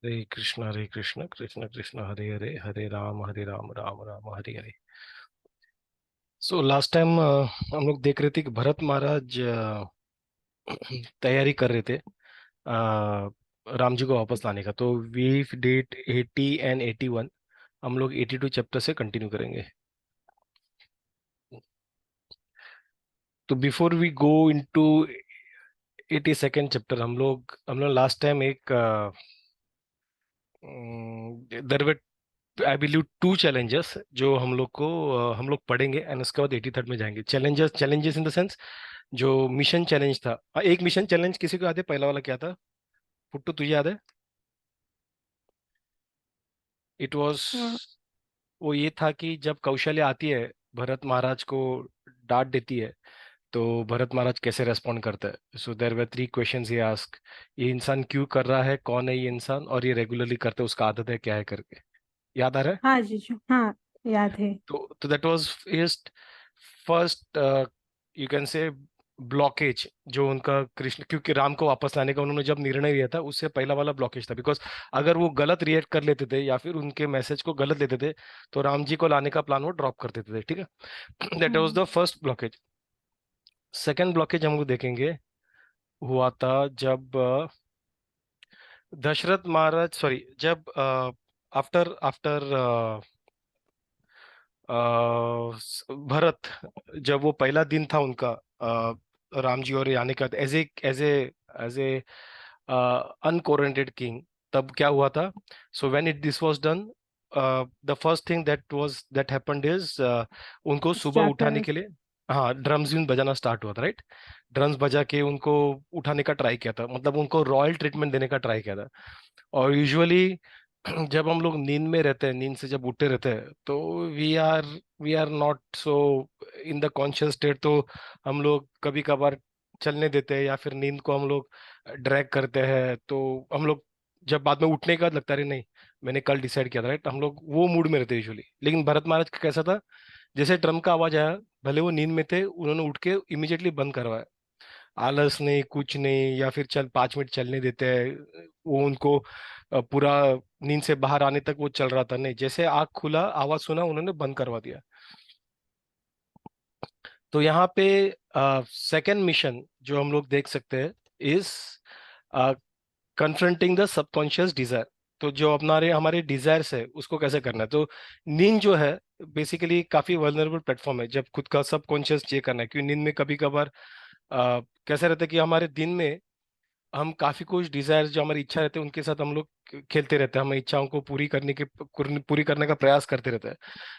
हरे कृष्ण कृष्ण कृष्ण हरे हरे, हरे Ram Ram Ram Hare Hare. So last time हम लोग देख रहे थे कि भरत महाराज तैयारी कर रहे थे राम जी को वापस लाने का। तो वी डेट 80 एंड 81, हम लोग 82 चैप्टर से कंटिन्यू करेंगे। तो before we go into 82nd chapter, हम लोग लास्ट टाइम एक there were I believe two challenges जो हम लोग पढ़ेंगे, एंड उसके बाद 83rd में जाएंगे। Challenges challenges in the sense, जो मिशन चैलेंज था। एक मिशन चैलेंज किसी को याद है? पहला वाला क्या था? पुट्टू, तुझे याद है? इट वाज, हाँ वो ये था कि जब कौशल्या आती है, भरत महाराज को डांट देती है, तो भरत महाराज कैसे रेस्पॉन्ड करता है। So there were three questions he ask. ये इंसान क्यों कर रहा है, कौन है ये इंसान, और ये रेगुलरली करते उसका आदत है क्या है करके। याद आ रहा है? हाँ जीजू, हाँ याद है। तो that was first first you can say blockage जो उनका कृष्ण, क्योंकि राम को वापस लाने का उन्होंने जब निर्णय लिया था, उससे पहला वाला ब्लॉकेज था। बिकॉज अगर वो गलत रिएक्ट कर लेते थे या फिर उनके मैसेज को गलत लेते थे, तो राम जी को लाने का प्लान वो ड्रॉप कर देते थे। ठीक है that was hmm. The first blockage. Second blockage हम लोग देखेंगे, हुआ था जब दशरथ महाराज, सॉरी, जब आफ्टर आफ्टर भरत, जब वो पहला दिन था उनका राम जी और ये आने का, एज ए अनकोरेंटेड किंग, तब क्या हुआ था? So when it this was done, the first thing that happened is, उनको सुबह उठाने चैप्टर। के लिए, हाँ, ड्रम्स भी बजाना स्टार्ट हुआ था, राइट? ड्रम्स बजा के उनको उठाने का ट्राई किया था, मतलब उनको रॉयल ट्रीटमेंट देने का ट्राई किया था। और यूजुअली जब हम लोग नींद में रहते हैं, नींद से जब उठे रहते हैं, तो we are not so in the conscious state. तो हम लोग कभी कभार चलने देते हैं, या फिर नींद को हम लोग ड्रैग करते हैं। तो हम लोग जब बाद में उठने के बाद लगता है, "अरे नहीं, मैंने कल डिसाइड किया था", राइट? हम लोग वो मूड में रहते हैं यूजुअली। लेकिन भरत महाराज का कैसा था? जैसे ड्रम का आवाज आया, भले वो नींद में थे, उन्होंने उठ के इमिडिएटली बंद करवाया। आलस नहीं, कुछ नहीं, या फिर चल 5 मिनट चलने देते हैं, वो उनको पूरा नींद से बाहर आने तक वो चल रहा था, नहीं, जैसे आग खुला, आवाज सुना, उन्होंने बंद करवा दिया। तो यहाँ पे सेकंड मिशन जो हम लोग देख सकते हैं is confronting the subconscious desire. तो जो अपना हमारे डिजायर्स है उसको कैसे करना है। तो नींद जो है बेसिकली काफी वल्नरेबल प्लेटफॉर्म है जब खुद का सबकॉन्शियस चेक करना है, क्योंकि नींद में कभी कभार कैसा रहता है कि हमारे दिन में हम काफी कुछ डिजायर्स जो हमारी इच्छा रहते हैं उनके साथ हम लोग खेलते रहते हैं, हम इच्छाओं को पूरी करने का प्रयास करते रहते हैं।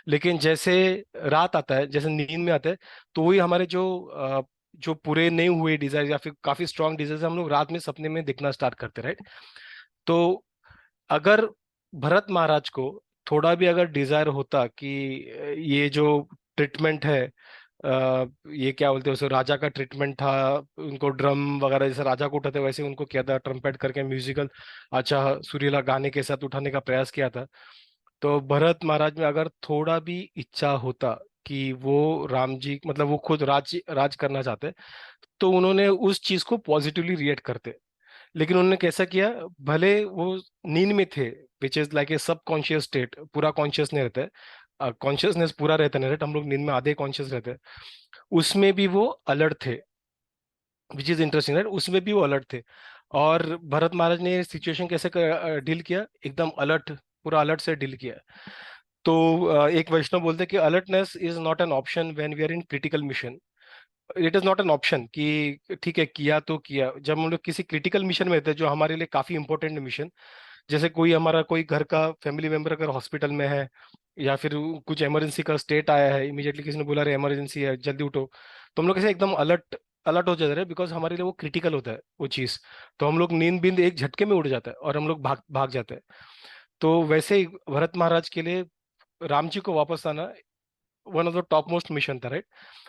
लेकिन जैसे रात आता है, जैसे नींद में आता है, तो वही हमारे जो पूरे नहीं हुए डिजायर या फिर काफी स्ट्रांग डिजायर हम लोग रात में सपने में दिखना स्टार्ट करते, राइट? तो अगर भरत महाराज को थोड़ा भी अगर डिजायर होता कि ये जो ट्रीटमेंट है, ये क्या बोलते हैं उसे, राजा का ट्रीटमेंट था, उनको ड्रम वगैरह जैसे राजा को उठाते वैसे उनको किया था, ट्रम्पेट करके म्यूजिकल अच्छा सुरीला गाने के साथ उठाने का प्रयास किया था। तो भरत महाराज में अगर थोड़ा भी इच्छा होता कि वो राम जी, मतलब वो खुद राज करना चाहते, तो उन्होंने उस चीज को पॉजिटिवली रिएक्ट करते। लेकिन उन्होंने कैसा किया, भले वो नींद में थे, विच इज लाइक ए सब कॉन्शियस स्टेट, पूरा कॉन्शियस नहीं रहता है, कॉन्शियसनेस पूरा रहता नहीं, राइट? हम लोग नींद में आधे कॉन्शियस रहते हैं, उसमें भी वो अलर्ट थे, विच इज इंटरेस्टिंग, राइट? उसमें भी वो अलर्ट थे। और भरत महाराज ने सिचुएशन कैसे डील किया, एकदम अलर्ट, पूरा अलर्ट से डील किया। तो एक वैष्णव बोलते हैं कि alertness is not an option when we are in critical mission. It is not an option कि ठीक है किया तो किया, जब हम लोग किसी क्रिटिकल मिशन में रहते हैं जो हमारे लिए काफी इंपॉर्टेंट मिशन, जैसे कोई घर का फैमिली मेंबर अगर हॉस्पिटल में है, या फिर कुछ इमरजेंसी का स्टेट आया है, इमीडिएटली किसी ने बोला रे इमरजेंसी है, जल्दी उठो, तो हम लोग ऐसे एकदम अलर्ट अलर्ट हो जाते हैं, बिकॉज हमारे लिए वो क्रिटिकल होता है वो चीज। तो हम लोग नींद बींद एक झटके में उड़ जाता है और हम लोग भाग भाग जाते हैं। तो वैसे ही भरत महाराज के लिए राम जी को वापस आना one of the top most mission था, राइट?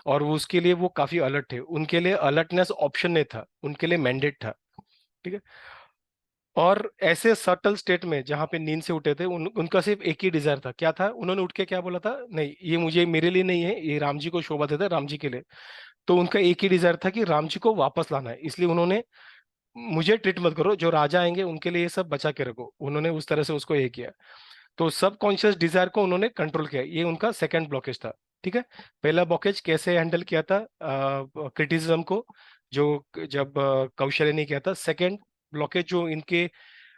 और वो उसके लिए वो काफी अलर्ट थे, उनके लिए अलर्टनेस ऑप्शन नहीं था, उनके लिए मैंडेट था। ठीक है। और ऐसे सटल स्टेट में जहां पे नींद से उठे थे, उनका सिर्फ एक ही डिजायर था, क्या था? उन्होंने उठ के क्या बोला था, नहीं, ये मुझे मेरे लिए नहीं है, ये राम जी को शोभा देता है, राम जी के लिए। तो उनका एक ही डिजायर था कि राम जी को वापस लाना है, इसलिए उन्होंने मुझे ट्रीट मत करो, जो राजा आएंगे उनके लिए ये सब बचा के रखो। उन्होंने उस तरह से उसको ये किया। तो सब कॉन्शियस डिजायर को उन्होंने कंट्रोल किया, ये उनका सेकंड ब्लॉकेज था। ठीक है। पहला ब्लॉकेज कैसे हैंडल किया था, क्रिटिसिज्म को, जो जब कौशल्य ने किया था। सेकंड ब्लॉकेज जो इनके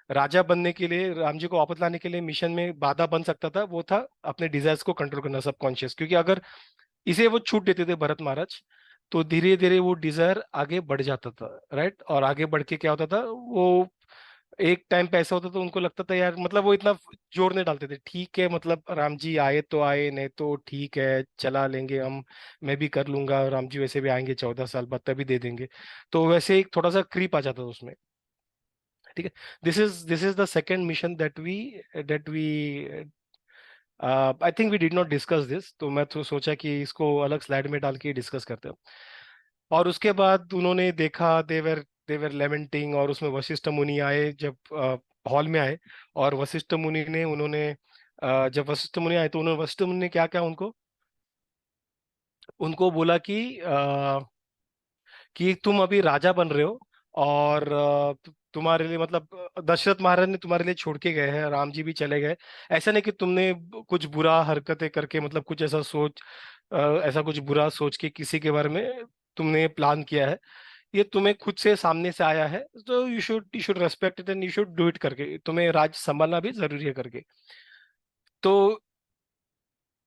राजा बनने के लिए, राम जी को वापस लाने के लिए मिशन में बाधा बन सकता था, वो था अपने डिजायर्स को कंट्रोल करना, सबकॉन्शियस। क्योंकि अगर इसे वो छूट देते थे भरत महाराज, तो धीरे धीरे वो डिजायर आगे बढ़ जाता था, राइट। और आगे बढ़ के क्या होता था, वो एक टाइम पे ऐसा होता था उनको लगता था यार, मतलब वो इतना जोर नहीं डालते थे, ठीक है मतलब राम जी आए तो आए, नहीं तो ठीक है चला लेंगे हम, मैं भी कर लूंगा, राम जी वैसे भी आएंगे 14 साल बाद तभी दे देंगे। तो वैसे एक थोड़ा सा क्रीप आ जाता था उसमें। ठीक है। This is the second mission that we I think we did not discuss this, तो मैं तो सोचा कि इसको अलग स्लाइड में डाल के डिस्कस करते हैं। और उसके बाद उन्होंने देखा, देवर लेमेंटिंग, और उसमें वशिष्ठ मुनि आए जब हॉल में आए। और वशिष्ठ मुनि ने उन्होंने जब वशिष्ठ मुनि आए तो उन्होंने, वशिष्ठ मुनि ने क्या क्या उनको उनको बोला कि तुम अभी राजा बन रहे हो, और तुम्हारे लिए मतलब दशरथ महाराज ने तुम्हारे लिए छोड़ के गए हैं, राम जी भी चले गए। ऐसा नहीं कि तुमने कुछ बुरा हरकतें करके, मतलब कुछ ऐसा ऐसा कुछ बुरा सोच के किसी के बारे में तुमने प्लान किया है। ये तुम्हें खुद से सामने से आया है, तो you should respect it and you should do it करके, तुम्हें राज संभालना भी जरूरी है करके। तो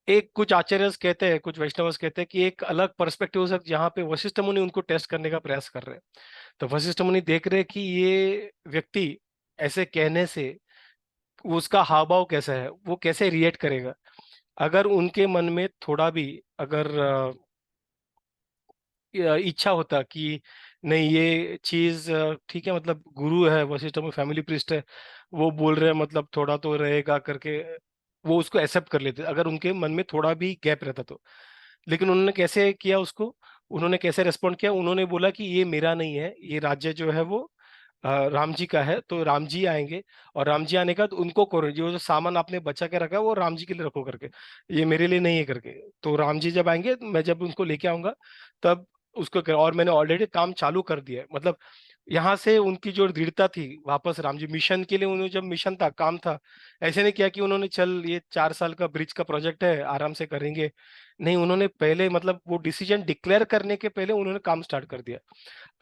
एक कुछ आचार्य कहते हैं, कुछ वैष्णव कहते हैं कि एक अलग पर्सपेक्टिव हो सकता है जहाँ पे वशिष्ठ मुनि उनको टेस्ट करने का प्रयास कर रहे हैं। तो वशिष्ठ मुनि देख रहे हैं कि ये व्यक्ति ऐसे कहने से उसका हाव भाव कैसा है, वो कैसे रिएक्ट करेगा। अगर उनके मन में थोड़ा भी अगर इच्छा होता कि नहीं ये चीज ठीक है, मतलब गुरु है वशिष्ठ में, फैमिली प्रिस्ट है, वो बोल रहे हैं मतलब थोड़ा तो रहेगा करके, वो उसको एक्सेप्ट कर लेते अगर उनके मन में थोड़ा भी गैप रहता तो। लेकिन उन्होंने कैसे किया उसको, उन्होंने कैसे रेस्पॉन्ड किया, उन्होंने बोला कि ये मेरा नहीं है, ये राज्य जो है वो राम जी का है, तो राम जी आएंगे, और राम जी आने का तो उनको करो, जो सामान आपने बचा के रखा है वो राम जी के लिए रखो करके, ये मेरे लिए नहीं है करके। तो राम जी जब आएंगे, मैं जब उनको लेके आऊंगा तब उसको कर, और मैंने ऑलरेडी काम चालू कर दिया है, मतलब यहाँ से उनकी जो दृढ़ता थी वापस राम जी मिशन के लिए, उन्होंने जब मिशन था काम था, ऐसे नहीं किया कि उन्होंने चल ये 4 साल का ब्रिज का प्रोजेक्ट है आराम से करेंगे। नहीं, उन्होंने पहले मतलब वो डिसीजन डिक्लेयर करने के पहले उन्होंने काम स्टार्ट कर दिया।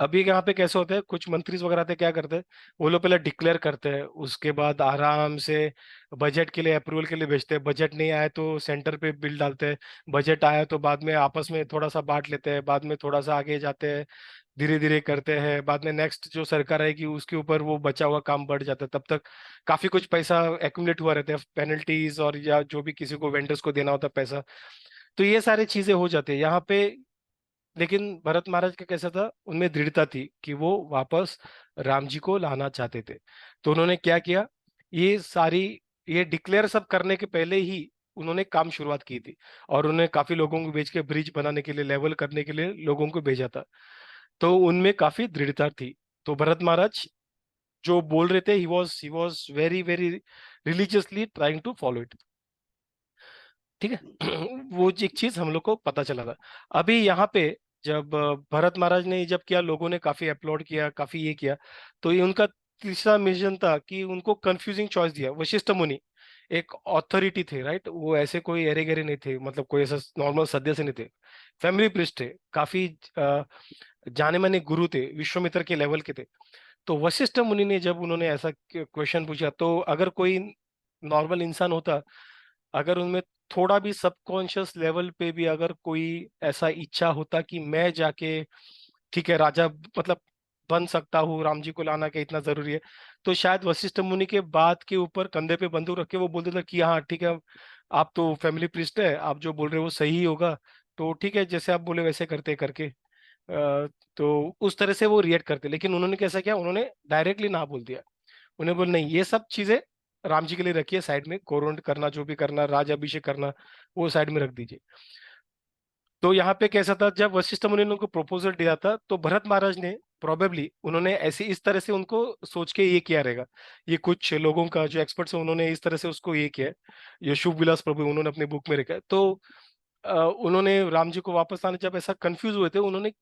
अभी यहाँ पे कैसे होता है, कुछ मंत्री वगैरह थे क्या करते हैं, वो लोग पहले डिक्लेयर करते हैं, उसके बाद आराम से बजट के लिए अप्रूवल के लिए भेजते हैं, बजट नहीं आया तो सेंटर पे बिल डालते हैं, बजट आया तो बाद में आपस में थोड़ा सा बांट लेते हैं, बाद में थोड़ा सा आगे जाते हैं, धीरे धीरे करते हैं, बाद में नेक्स्ट जो सरकार आएगी उसके ऊपर वो बचा हुआ काम बढ़ जाता है, तब तक काफी कुछ पैसा एक्यूमुलेट हुआ रहता है, पेनल्टीज और या जो भी किसी को वेंडर्स को देना होता है पैसा। तो ये सारी चीजें हो जाती है यहाँ पे। लेकिन भरत महाराज का कैसा था, उनमें दृढ़ता थी कि वो वापस राम जी को लाना चाहते थे। तो उन्होंने क्या किया, ये सारी ये डिक्लेयर सब करने के पहले ही उन्होंने काम शुरुआत की थी, और उन्होंने काफी लोगों को भेज के ब्रिज बनाने के लिए, लेवल करने के लिए लोगों को भेजा था। तो उनमें काफी दृढ़ता थी। तो भरत महाराज जो बोल रहे थे, he was very very religiously trying to follow it. ठीक है। वो एक चीज हम लोग को पता चला था। अभी यहाँ पे जब भरत महाराज ने जब किया, लोगों ने काफी अपलोड किया, काफी ये किया, तो ये उनका तीसरा मिशन था कि उनको कंफ्यूजिंग चॉइस दिया। वशिष्ठ मुनि एक ऑथोरिटी थे, राइट, वो ऐसे कोई एरे गेरे नहीं थे, मतलब कोई ऐसा नॉर्मल सदस्य नहीं थे, फैमिली प्रिस्ट थे, काफी जाने माने गुरु थे, विश्वामित्र के लेवल के थे। तो वशिष्ठ मुनि ने जब उन्होंने ऐसा क्वेश्चन पूछा, तो अगर कोई नॉर्मल इंसान होता, अगर उनमें थोड़ा भी सबकॉन्शियस लेवल पे भी अगर कोई ऐसा इच्छा होता कि मैं जाके ठीक है राजा मतलब बन सकता हूँ, राम जी को लाना क्या इतना जरूरी है, तो शायद वशिष्ठ मुनि के बात के ऊपर कंधे पे बंदूक रख के वो बोलते थे कि हाँ ठीक है, आप तो फैमिली प्रिस्ट है, आप जो बोल रहे हो वो सही ही होगा, तो ठीक है जैसे आप बोले वैसे करते करके। तो उस तरह से वो रिएक्ट करते। लेकिन उन्होंने कैसा किया, उन्होंने डायरेक्टली ना बोल दिया। उन्हें बोल नहीं, ये सब चीजें राम जी के लिए रखिए साइड में, कोरोन करना जो भी करना, राज अभिषेक करना, वो साइड में रख दीजिए। तो यहाँ पे कैसा था, जब वशिष्ठ मुनि ने उनको प्रपोजल दिया था, तो भरत महाराज ने प्रोबेबली उन्होंने ऐसे इस तरह से उनको सोच के ये किया रहेगा। ये कुछ लोगों का जो एक्सपर्ट्स है उन्होंने इस तरह से उसको ये किया है, ये शुभ विलास प्रभु उन्होंने अपनी बुक में लिखा है। तो उन्होंने राम जी को वापस आने जब ऐसा कंफ्यूज हुए थे, उन्होंने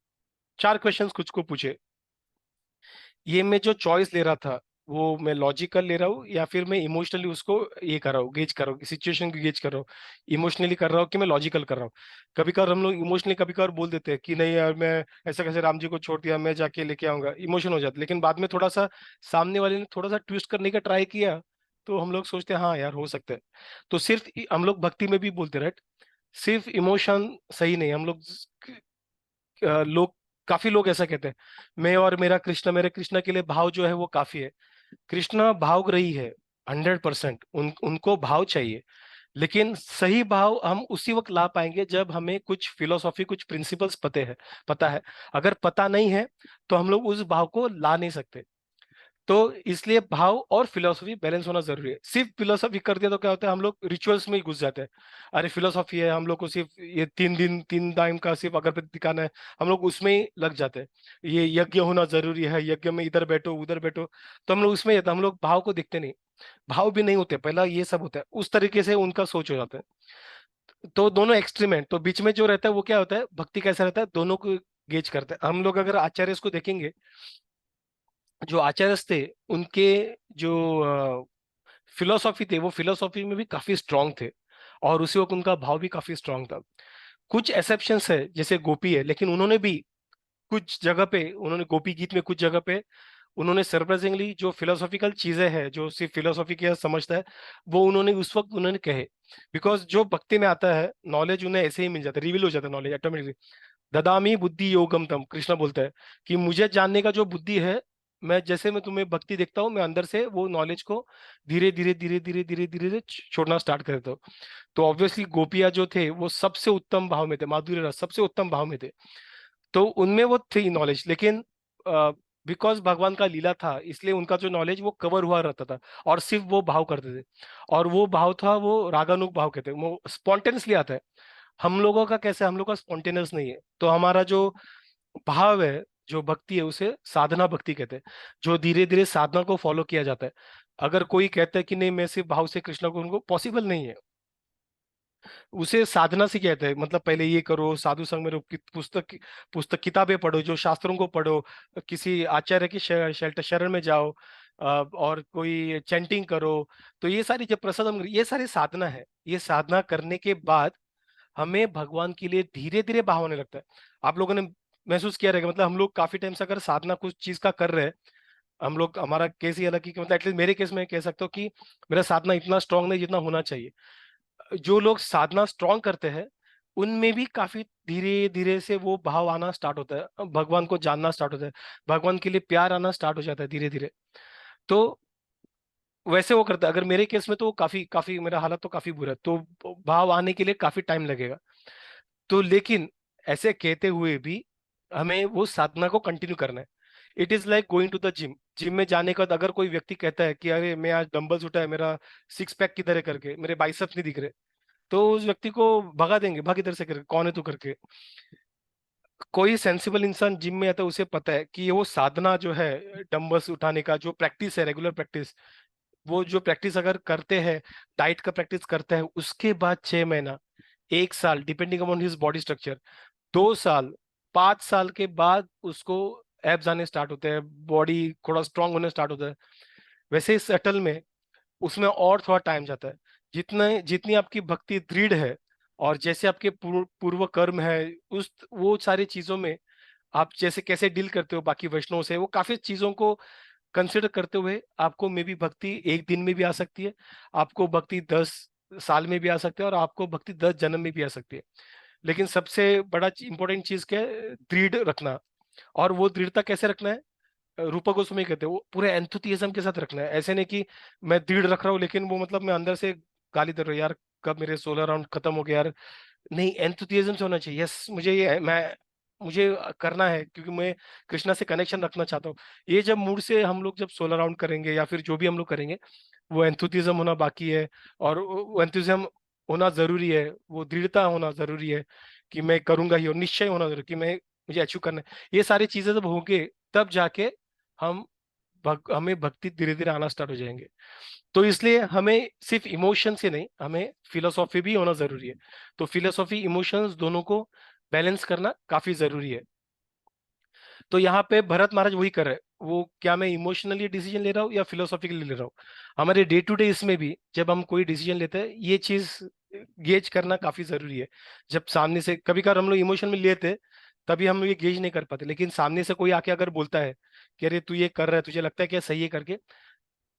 4 क्वेश्चंस खुद को पूछे। ये मैं जो चॉइस ले रहा था वो मैं लॉजिकल ले रहा हूँ या फिर मैं इमोशनली उसको ये कर रहा हूँ, गेज कर रहा हूँ, सिचुएशन को गेज कर रहा हूँ, इमोशनली कर रहा हूँ कि मैं लॉजिकल कर रहा हूँ। कभी कभार हम लोग इमोशनली कभी कभार बोल देते हैं कि नहीं यार मैं ऐसा कैसे राम जी को छोड़ दिया, मैं जाके लेके आऊंगा, इमोशन हो जाता है। लेकिन बाद में थोड़ा सा सामने वाले ने थोड़ा सा ट्विस्ट करने का ट्राई किया तो हम लोग सोचते हैं हाँ यार हो सकता है। तो सिर्फ हम लोग भक्ति में भी बोलते राइट, सिर्फ इमोशन सही नहीं। हम लोग लोग काफी लोग ऐसा कहते हैं, मैं और मेरा कृष्ण, मेरे कृष्ण के लिए भाव जो है वो काफी है। कृष्णा भाव रही है 100%, उनको भाव चाहिए। लेकिन सही भाव हम उसी वक्त ला पाएंगे जब हमें कुछ फिलोसॉफी, कुछ प्रिंसिपल्स पता है। अगर पता नहीं है तो हम लोग उस भाव को ला नहीं सकते। तो इसलिए भाव और फिलोसफी बैलेंस होना जरूरी है। सिर्फ फिलोसफी कर दिया तो क्या होता है, हम लोग रिचुअल्स में ही घुस जाते हैं। अरे फिलोसफी है, हम लोग को सिर्फ ये 3 दिन 3 टाइम का सिर्फ अगरबत्ती दिखाना है, हम लोग उसमें ही लग जाते हैं। ये यज्ञ होना जरूरी है, यज्ञ में इधर बैठो उधर बैठो, तो हम लोग उसमें हम लोग भाव को देखते नहीं। भाव भी नहीं होते, पहला ये सब होता है, उस तरीके से उनका सोच हो जाता है। तो दोनों एक्सट्रीम है, तो बीच में जो रहता है वो क्या होता है, भक्ति कैसा रहता है, दोनों को गेज करते हैं हम लोग। अगर आचार्य को देखेंगे, जो आचार्य थे उनके जो फिलोसॉफी थे वो फिलोसॉफी में भी काफी स्ट्रांग थे, और उसी वक्त उनका भाव भी काफी स्ट्रांग था। कुछ एक्सेप्शंस है जैसे गोपी है, लेकिन उन्होंने भी कुछ जगह पे, उन्होंने गोपी गीत में कुछ जगह पे उन्होंने सरप्राइजिंगली जो फिलोसॉफिकल चीजें हैं, जो सिर्फ फिलोसॉफी की समझता है, वो उन्होंने उस वक्त उन्होंने कहे। बिकॉज जो भक्ति में आता है नॉलेज उन्हें ऐसे ही मिल जाता है, रिवील हो जाता है नॉलेज ऑटोमेटिकली। ददामी बुद्धि योगम तम, कृष्ण बोलता है कि मुझे जानने का जो बुद्धि है, मैं जैसे मैं तुम्हें भक्ति देखता हूँ, मैं अंदर से वो नॉलेज को धीरे धीरे धीरे धीरे धीरे धीरे धीरे छोड़ना स्टार्ट कर देता हूँ। तो ऑब्वियसली गोपियां जो थे वो सबसे उत्तम भाव में थे, माधुर्य रस सबसे उत्तम भाव में थे, तो उनमें वो थी नॉलेज। लेकिन बिकॉज भगवान का लीला था इसलिए उनका जो नॉलेज वो कवर हुआ रहता था, और सिर्फ वो भाव करते थे। और वो भाव था वो रागानुग भाव कहते हैं, वो स्पॉन्टेनियसली आता है। हम लोगों का कैसे, हम लोग का स्पॉन्टेनियस नहीं है, तो हमारा जो भाव है, जो भक्ति है, उसे साधना भक्ति कहते हैं, जो धीरे धीरे साधना को फॉलो किया जाता है। अगर कोई कहता है कि नहीं मैं सिर्फ भाव से कृष्ण को, उनको पॉसिबल नहीं है। उसे साधना से कहते हैं, मतलब पहले ये करो, साधु संग में रहो, पुस्तक किताबें पढ़ो, जो शास्त्रों को पढ़ो, किसी आचार्य की शरण में जाओ, और कोई चैंटिंग करो। तो ये सारी जब प्रसादम, ये सारी साधना है। ये साधना करने के बाद हमें भगवान के लिए धीरे धीरे भाव होने लगता है। आप लोगों ने महसूस किया रहेगा, मतलब हम लोग काफी टाइम से अगर साधना कुछ चीज का कर रहे हैं, हम लोग, हमारा केस ही अलग ही, कि मतलब एटलीस्ट मेरे केस में कह सकता हूँ कि मेरा साधना इतना स्ट्रांग नहीं जितना होना चाहिए। जो लोग साधना स्ट्रांग करते हैं उनमें भी काफी धीरे धीरे से वो भाव आना स्टार्ट होता है, भगवान को जानना स्टार्ट होता है, भगवान के लिए प्यार आना स्टार्ट हो जाता है धीरे धीरे। तो वैसे वो करता है। अगर मेरे केस में तो काफी काफी मेरा हालत तो काफी बुरा है, तो भाव आने के लिए काफी टाइम लगेगा। तो लेकिन ऐसे कहते हुए भी हमें वो साधना को कंटिन्यू करना है। It is like going to the gym. Gym में जाने के बाद अगर कोई व्यक्ति कहता है कि अरे मैं आज डंबल्स उठाया, मेरा सिक्स पैक की तरह करके, मेरे बाइसेप्स नहीं दिख रहे, तो उस व्यक्ति को भगा देंगे, भाग इधर से करके, कौन है तू करके। कोई सेंसिबल इंसान जिम में आता है उसे पता है कि वो साधना जो है, डंबल्स उठाने का जो प्रैक्टिस है, रेगुलर प्रैक्टिस, वो जो प्रैक्टिस अगर करते हैं, डाइट का प्रैक्टिस करते हैं, उसके बाद 6 महीना, 1 साल, depending upon his body structure, 2 साल, 5 साल के बाद उसको एब्स आने स्टार्ट होते हैं, बॉडी थोड़ा स्ट्रांग होने स्टार्ट होता है। वैसे इस सेटल में उसमें और थोड़ा टाइम जाता है। जितने जितनी आपकी भक्ति दृढ़ है, और जैसे आपके पूर्व कर्म है, उस वो सारी चीजों में आप जैसे कैसे डील करते हो बाकी वैष्णव से, वो काफी चीजों को कंसिडर करते हुए आपको मे भी भक्ति एक दिन में भी आ सकती है, आपको भक्ति 10 साल में भी आ सकती है, और आपको भक्ति 10 जन्म में भी आ सकती है। लेकिन सबसे बड़ा इंपॉर्टेंट चीज क्या है, दृढ़ रखना। और वो दृढ़ता कैसे रखना है, रूपा गोस्वामी कहते हैं वो पूरे एंथुथिज्म के साथ रखना है। ऐसे नहीं कि मैं दृढ़ रख रहा हूँ लेकिन वो मतलब मैं अंदर से गाली दे रहा हूँ, यार कब मेरे 16 राउंड खत्म हो गया यार। नहीं, एंथुथिज्म से होना चाहिए, यस मुझे ये मुझे करना है क्योंकि मैं कृष्णा से कनेक्शन रखना चाहता हूँ। ये जब मूड से हम लोग जब 16 राउंड करेंगे या फिर जो भी हम लोग करेंगे, वो एंथुथिज्म होना बाकी है। और वो एंथुथिज्म होना जरूरी है, वो दृढ़ता होना जरूरी है कि मैं करूंगा ही, और निश्चय होना जरूरी कि मैं, मुझे अचीव करना है। ये सारी चीजें जब होंगे तब जाके हम हमें भक्ति धीरे धीरे आना स्टार्ट हो जाएंगे। तो इसलिए हमें सिर्फ इमोशन से नहीं, हमें फिलोसॉफी भी होना जरूरी है। तो फिलोसॉफी इमोशंस दोनों को बैलेंस करना काफी जरूरी है। तो यहाँ पे भरत महाराज वही कर रहे हैं। वो क्या मैं इमोशनली डिसीजन ले रहा हूँ या फिलोसॉफिकली ले रहा हूँ। हमारे डे टू डे इसमें भी जब हम कोई डिसीजन लेते हैं ये चीज गेज करना काफी जरूरी है। जब सामने से कभी कभार हम लोग इमोशन में लेते तभी हम लोग ये गेज नहीं कर पाते, लेकिन सामने से कोई आके अगर बोलता है कि अरे तू ये कर रहा है, तुझे लगता है क्या सही है करके,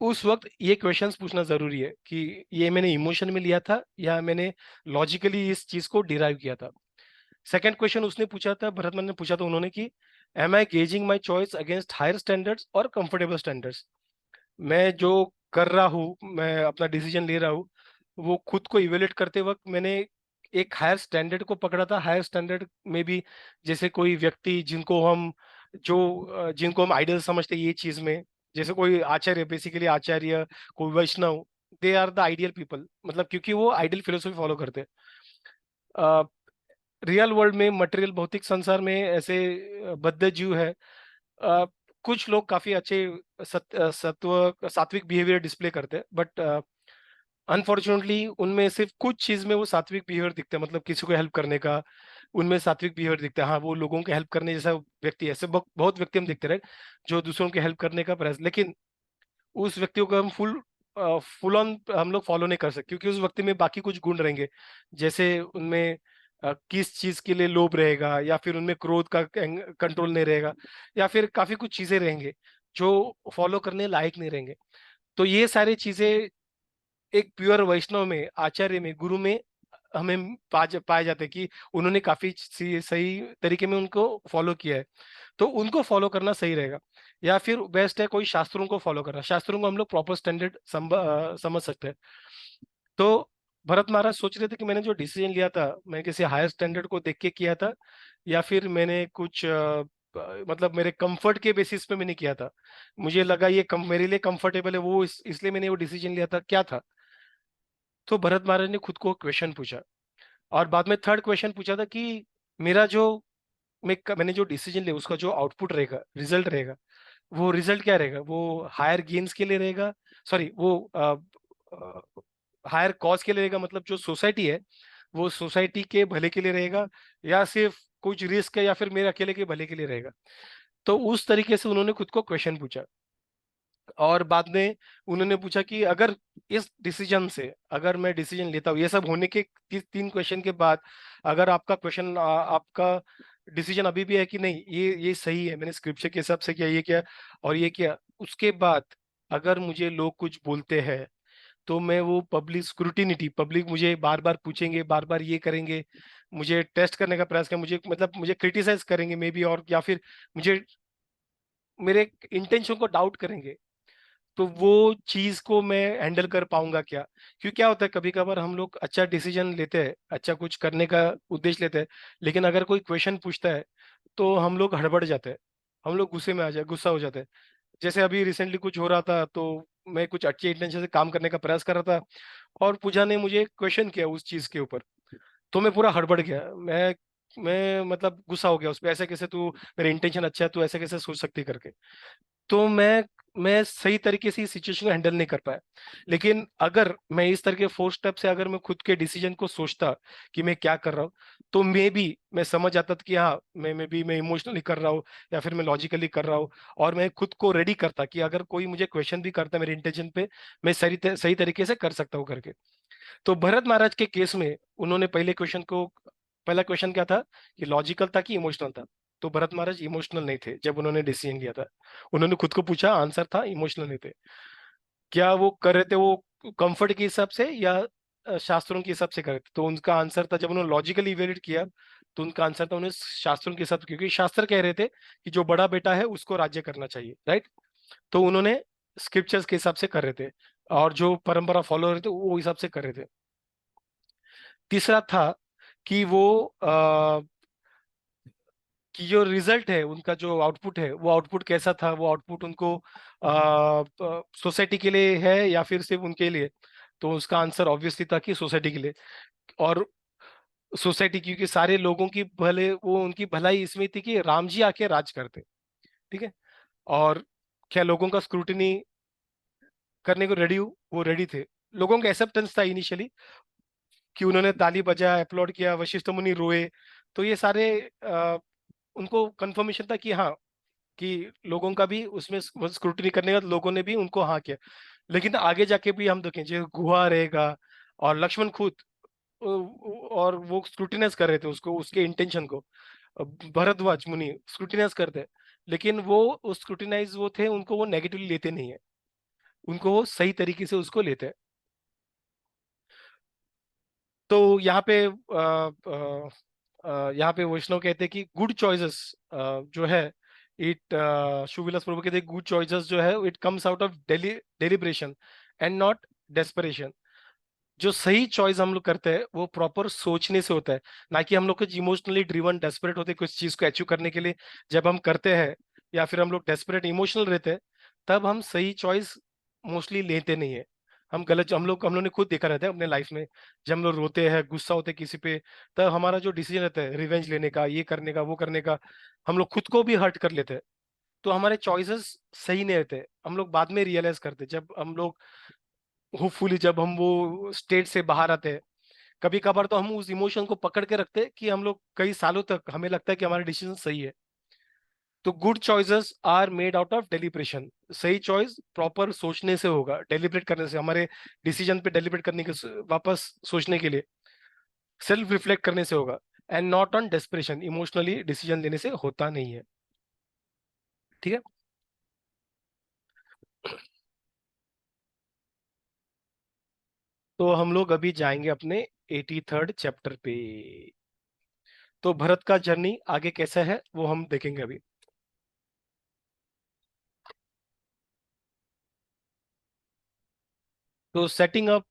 उस वक्त ये क्वेश्चंस पूछना जरूरी है कि ये मैंने इमोशन में लिया था या मैंने लॉजिकली इस चीज को डिराइव किया था। सेकंड क्वेश्चन उसने पूछा था, भरतमन ने पूछा था उन्होंने कि am I gauging my choice against higher standards और कंफर्टेबल स्टैंडर्ड्स। मैं जो कर रहा हूँ, मैं अपना डिसीजन ले रहा हूँ, वो खुद को इवेल्युएट करते वक्त मैंने एक हायर स्टैंडर्ड को पकड़ा था। हायर स्टैंडर्ड में भी जैसे कोई व्यक्ति जिनको हम आइडल समझते हैं ये चीज में, जैसे कोई आचार्य, बेसिकली आचार्य, कोई Vaishnav, they are the ideal people, मतलब क्योंकि वो आइडियल फिलोसफी फॉलो करते हैं। रियल वर्ल्ड में, मटेरियल भौतिक संसार में ऐसे बद्ध जीव है। अ, कुछ लोग काफी अच्छे सत्व सात्विक बिहेवियर डिस्प्ले करते हैं, बट अनफॉर्चुनेटली उनमें सिर्फ कुछ चीज में वो सात्विक बिहेवियर दिखता है, मतलब किसी को हेल्प करने का उनमें सात्विक बिहेवियर दिखता है। हाँ, वो लोगों को हेल्प करने जैसा व्यक्ति है, ऐसे बहुत व्यक्ति हम देखते रहे जो दूसरों की हेल्प करने का प्रयास, लेकिन उस व्यक्तियों को हम फुल ऑन हम लोग फॉलो नहीं कर सकते, क्योंकि उस व्यक्ति में बाकी कुछ गुण रहेंगे। जैसे उनमें किस चीज के लिए लोभ रहेगा, या फिर उनमें क्रोध का कंट्रोल नहीं रहेगा, या फिर काफी कुछ चीजें रहेंगे जो फॉलो करने लायक नहीं रहेंगे। तो ये सारी चीजें एक प्योर वैष्णव में, आचार्य में, गुरु में हमें पाए जाते हैं कि उन्होंने काफी सही तरीके में उनको फॉलो किया है। तो उनको फॉलो करना सही रहेगा, या फिर बेस्ट है कोई शास्त्रों को फॉलो करना। शास्त्रों को हम लोग प्रॉपर स्टैंडर्ड समझ सकते हैं। तो भरत महाराज सोच रहे थे कि मैंने जो डिसीजन लिया था मैं किसी हायर स्टैंडर्ड को देख के किया था, या फिर मैंने कुछ मतलब मेरे कंफर्ट के बेसिस पे मैंने किया था। मुझे लगा ये मेरे लिए कंफर्टेबल है, वो इसलिए मैंने वो डिसीजन लिया था, क्या था। तो भरत महाराज ने खुद को क्वेश्चन पूछा, और बाद में थर्ड क्वेश्चन पूछा था कि मेरा जो मैंने जो डिसीजन लिया उसका जो आउटपुट रहेगा, रिजल्ट रहेगा, वो रिजल्ट क्या रहेगा, वो हायर गेन्स के लिए रहेगा, सॉरी वो हायर कॉज के लिए रहेगा, मतलब जो सोसाइटी है वो सोसाइटी के भले के लिए रहेगा, या सिर्फ कुछ रिस्क है, या फिर मेरे अकेले के भले के लिए रहेगा। तो उस तरीके से उन्होंने खुद को क्वेश्चन पूछा। और बाद में उन्होंने पूछा कि अगर इस डिसीजन से अगर मैं डिसीजन लेता हूँ, ये सब होने के तीन क्वेश्चन के बाद, अगर आपका क्वेश्चन आपका डिसीजन अभी भी है कि नहीं ये सही है, मैंने स्क्रिप्चर के हिसाब से किया, ये किया और ये किया, उसके बाद अगर मुझे लोग कुछ बोलते हैं तो मैं वो पब्लिक स्क्रूटिनिटी, पब्लिक मुझे बार बार पूछेंगे, बार बार ये करेंगे, मुझे टेस्ट करने का प्रयास करें, मुझे मतलब मुझे क्रिटिसाइज करेंगे मे बी, और या फिर मुझे मेरे इंटेंशन को डाउट करेंगे, तो वो चीज को मैं हैंडल कर पाऊंगा क्या। क्योंकि क्या होता है कभी कभार हम लोग अच्छा डिसीजन लेते हैं, अच्छा कुछ करने का उद्देश्य लेते हैं, लेकिन अगर कोई क्वेश्चन पूछता है तो हम लोग हड़बड़ जाते हैं, हम लोग गुस्सा हो जाते हैं। जैसे अभी रिसेंटली कुछ हो रहा था, तो मैं कुछ अच्छे इंटेंशन से काम करने का प्रयास कर रहा था, और पूजा ने मुझे क्वेश्चन किया उस चीज के ऊपर, तो मैं पूरा हड़बड़ गया। मैं मतलब गुस्सा हो गया उस पर, ऐसे कैसे तू, मेरा इंटेंशन अच्छा है, तू ऐसे कैसे सोच सकती करके। तो मैं सही तरीके से इस सिचुएशन को हैंडल नहीं कर पाया। लेकिन अगर मैं इस तरह के फोर स्टेप से अगर मैं खुद के डिसीजन को सोचता कि मैं क्या कर रहा हूँ, तो मैं समझ जाता था कि हाँ मैं इमोशनली कर रहा हूँ या फिर मैं लॉजिकली कर रहा हूँ, और मैं खुद को रेडी करता कि अगर कोई मुझे क्वेश्चन भी करता है मेरे इंटेंशन पे, मैं सही तरीके से कर सकता हूँ करके। तो भरत महाराज के केस में उन्होंने पहला क्वेश्चन क्या था कि लॉजिकल था कि इमोशनल था। तो भरत महाराज इमोशनल नहीं थे जब उन्होंने डिसीजन लिया था। उन्होंने खुद को पूछा, आंसर था इमोशनल नहीं थे। क्या वो कर रहे थे वो कंफर्ट के हिसाब से या शास्त्रों के हिसाब से कर रहे थे। तो उनका आंसर था, जब उन्होंने लॉजिकली इवेल्युएट किया तो उनका आंसर था उन्हें शास्त्रों के हिसाब से, क्योंकि शास्त्र कह रहे थे कि जो बड़ा बेटा है उसको राज्य करना चाहिए, राइट। तो उन्होंने स्क्रिप्चर्स के हिसाब से कर रहे थे, और जो परंपरा फॉलो हो रहे थे वो हिसाब से कर रहे थे। तीसरा था कि कि जो रिजल्ट है उनका, जो आउटपुट है वो आउटपुट कैसा था, वो आउटपुट उनको सोसाइटी के लिए है या फिर सिर्फ उनके लिए। तो उसका आंसर ऑब्वियसली था कि सोसाइटी के लिए। और सोसाइटी, क्योंकि सारे लोगों की भले वो उनकी भलाई इसमें थी कि राम जी आके राज करते, ठीक है। और क्या लोगों का स्क्रूटिनी करने को रेडी, वो रेडी थे। लोगों का एक्सेप्टेंस था इनिशियली कि उन्होंने ताली बजाया, अपलॉड किया, वशिष्ठ मुनि रोए। तो ये सारे उनको कंफर्मेशन था कि हाँ कि लोगों का भी उसमें स्क्रूटनी करने का लोगों ने भी उनको हाँ किया। लेकिन आगे जाके भी हम देखें जो गुहा रहेगा और लक्ष्मण खुद और वो स्क्रूटिनाइज कर रहे थे उसको, उसके इंटेंशन को। भरद्वाज मुनि स्क्रूटिनाइज करते हैं, लेकिन वो उस स्क्रूटिनाइज वो थे, उनको वो नेगेटिवली लेते नहीं है, उनको वो सही तरीके से उसको लेते हैं। तो यहाँ पे यहाँ पे वैष्णव कहते हैं कि गुड चॉइसेस जो है, इट शुविलास प्रभु कहते हैं गुड चॉइसेस जो है it comes out of deliberation and not desperation. जो सही चॉइस हम लोग करते हैं वो प्रॉपर सोचने से होता है, ना कि हम लोग कुछ इमोशनली ड्रिवन डेस्परेट होते हैं कुछ चीज को अचीव करने के लिए। जब हम करते हैं या फिर हम लोग डेस्परेट इमोशनल रहते हैं, तब हम सही चॉइस मोस्टली लेते नहीं है। हम लोग ने खुद देखा रहता है अपने लाइफ में, जब हम लोग रोते हैं गुस्सा होते हैं किसी पे, तब हमारा जो डिसीजन रहता है रिवेंज लेने का, ये करने का, वो करने का, हम लोग खुद को भी हर्ट कर लेते हैं। तो हमारे चॉइसेस सही नहीं रहते, हम लोग बाद में रियलाइज करते हैं, जब हम लोग होपफुली जब हम वो स्टेट से बाहर आते हैं। कभी कभार तो हम उस इमोशन को पकड़ के रखते हैं कि हम लोग कई सालों तक हमें लगता है कि हमारा डिसीजन सही है। तो good choices are made out of deliberation. सही चॉइस प्रॉपर सोचने से होगा, डेलिब्रेट करने से, हमारे डिसीजन पे डेलिब्रेट करने के वापस सोचने के लिए सेल्फ रिफ्लेक्ट करने से होगा, and not on desperation, emotionally decision लेने से होता नहीं है। ठीक है। तो हम लोग अभी जाएंगे अपने 83rd चैप्टर पे। तो भरत का जर्नी आगे कैसा है वो हम देखेंगे अभी। तो सेटिंग अप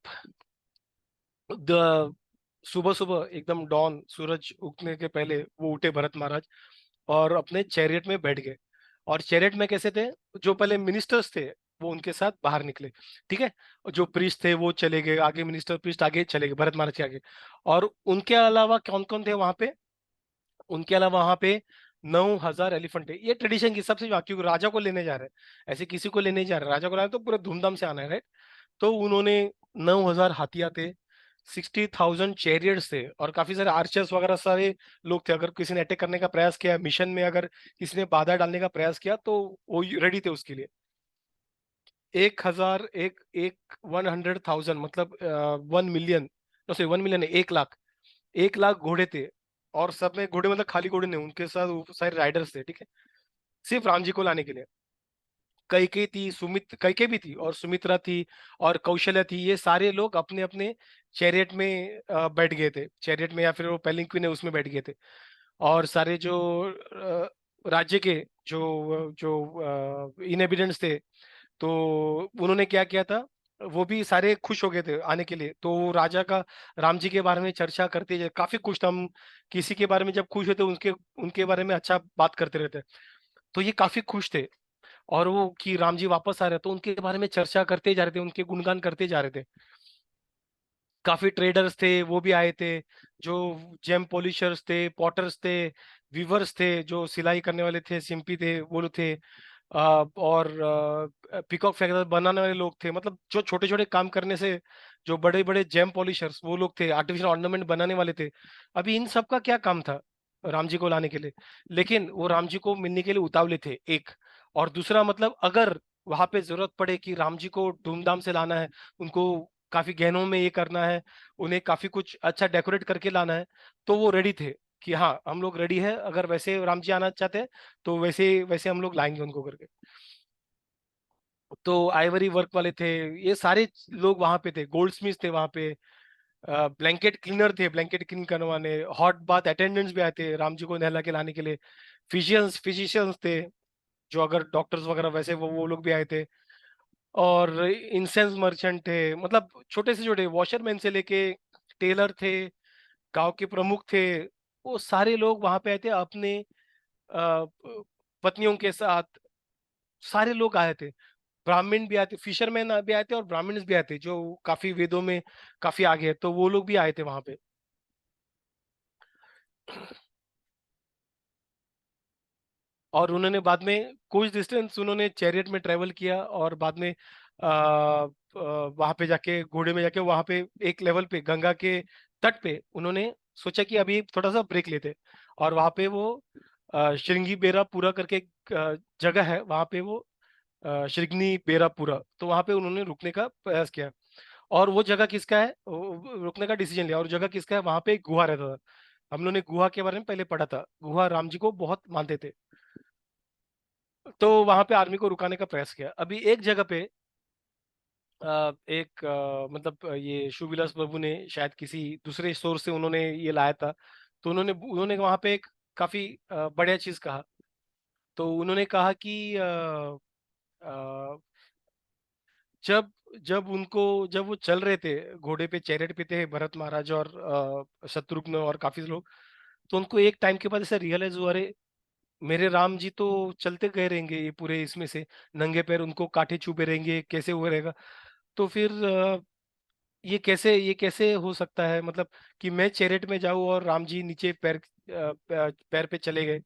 द, सुबह सुबह एकदम डॉन, सूरज उगने के पहले वो उठे भरत महाराज और अपने चैरियट में बैठ गए। और चैरियट में कैसे थे, जो पहले मिनिस्टर्स थे वो उनके साथ बाहर निकले। ठीक है। और जो प्रीस्ट थे वो चले गए आगे, मिनिस्टर प्रीस्ट आगे चले गए भरत महाराज के आगे। और उनके अलावा कौन कौन थे वहां पे, उनके अलावा वहां पे 9,000 एलिफेंट है। ये ट्रेडिशन के हिसाब से क्योंकि राजा को लेने जा रहे हैं, ऐसे किसी को लेने नहीं जा रहे, राजा को लाए तो पूरे धूमधाम से आना है, right? तो उन्होंने 9,000 हाथियां थे, 60,000 चैरियट्स थे, और काफी सारे आर्चर्स वगैरह सारे लोग थे। अगर किसी ने अटैक करने का प्रयास किया मिशन में, अगर किसी ने बाधा डालने का प्रयास किया तो वो रेडी थे उसके लिए। 1,000 एक एक 100,000 मतलब 1 million, no sorry 1 million, 1 lakh, 1 lakh घोड़े थे। और सब में घोड़े मतलब खाली घोड़े नहीं, उनके साथ वो सारे राइडर्स थे। ठीक है। सिर्फ राम जी को लाने के लिए। कैकेयी थी, कैकेयी भी थी और सुमित्रा थी और कौशल्या थी, ये सारे लोग अपने अपने चैरियट में बैठ गए थे, चैरियट में या फिर वो पेलिंक्विन है उसमें बैठ गए थे। और सारे जो राज्य के जो जो इनहेबिटेंट्स थे, तो उन्होंने क्या किया था, वो भी सारे खुश हो गए थे आने के लिए। तो राजा का राम जी के बारे में चर्चा करते काफी खुश था। हम किसी के बारे में जब खुश होते उनके उनके बारे में अच्छा बात करते रहते। तो ये काफी खुश थे, और वो कि राम जी वापस आ रहे, तो उनके बारे में चर्चा करते जा रहे थे, उनके गुणगान करते जा रहे थे। काफी ट्रेडर्स थे वो भी आए थे, जो जेम पॉलिशर्स थे, पॉटर्स थे, वीवर्स थे, जो सिलाई करने वाले थे, सिंपी थे, वो लोग थे। और पिकॉक फेदर बनाने वाले लोग थे, मतलब जो छोटे छोटे काम करने से, जो बड़े बड़े जेम पॉलिशर्स वो लोग थे, आर्टिफिशियल ऑर्नामेंट बनाने वाले थे। अभी इन सब का क्या काम था राम जी को लाने के लिए, लेकिन वो राम जी को मिलने के लिए उतावले थे एक। और दूसरा मतलब अगर वहां पे जरूरत पड़े कि राम जी को धूमधाम से लाना है, उनको काफी गहनों में ये करना है, उन्हें काफी कुछ अच्छा डेकोरेट करके लाना है, तो वो रेडी थे कि हाँ हम लोग रेडी है, अगर वैसे राम जी आना चाहते हैं तो वैसे वैसे हम लोग लाएंगे उनको करके। तो आइवरी वर्क वाले थे, ये सारे लोग वहां पे थे, गोल्ड स्मिथ थे वहां पे, ब्लैंकेट क्लीनर थे, ब्लैंकेट क्लीन करवाने, हॉट बाथ अटेंडेंट्स भी आए थे राम जी को नहला के लाने के लिए, फिजिशियंस थे, जो अगर डॉक्टर्स वगैरह वैसे वो लोग भी आए थे। और इंसेंस मर्चेंट थे, मतलब छोटे से छोटे वॉशरमैन से लेके टेलर थे, गांव के प्रमुख थे, वो सारे लोग वहां पे आए थे अपने अ, पत्नियों के साथ। सारे लोग आए थे, ब्राह्मण भी आए थे, फिशरमैन भी आए थे, और ब्राह्मण्स भी आए थे जो काफी वेदों में काफी आगे है, तो वो लोग भी आए थे वहां पे। और उन्होंने बाद में कुछ डिस्टेंस उन्होंने चैरियट में ट्रेवल किया, और बाद में वहां पे जाके घोड़े में जाके वहां पे एक लेवल पे गंगा के तट पे उन्होंने सोचा कि अभी थोड़ा सा ब्रेक लेते। और वहां पे वो श्रृंगी बेरा पूरा करके जगह है वहां पे, वो श्रृंगनी बेरापुरा, तो वहां पे उन्होंने रुकने का प्रयास किया। और वो जगह किसका है, रुकने का डिसीजन लिया, और जगह किसका है, वहां पे एक गुहा रहता था। हम लोगों ने गुहा के बारे में पहले पढ़ा था, गुहा राम जी को बहुत मानते थे। तो वहां पे आर्मी को रुकाने का प्रयास किया। अभी एक जगह पे एक मतलब ये शिवविलास प्रभु ने शायद किसी दूसरे सोर्स से उन्होंने ये लाया था। तो उन्होंने उन्होंने वहां पे एक काफी बढ़िया चीज कहा। तो उन्होंने कहा कि अ, जब जब वो चल रहे थे घोड़े पे, चैरेट पे थे भरत महाराज और शत्रुघ्न और काफी लोग, तो उनको एक टाइम के बाद ऐसा रियलाइज हुआ, अरे मेरे राम जी तो चलते गए रहेंगे ये पूरे इसमें से, नंगे पैर, उनको कांटे चुभे रहेंगे, कैसे हुआ रहेगा। तो फिर ये कैसे हो सकता है, मतलब कि मैं चैरेट में जाऊं और राम जी नीचे पैर पे चले गए।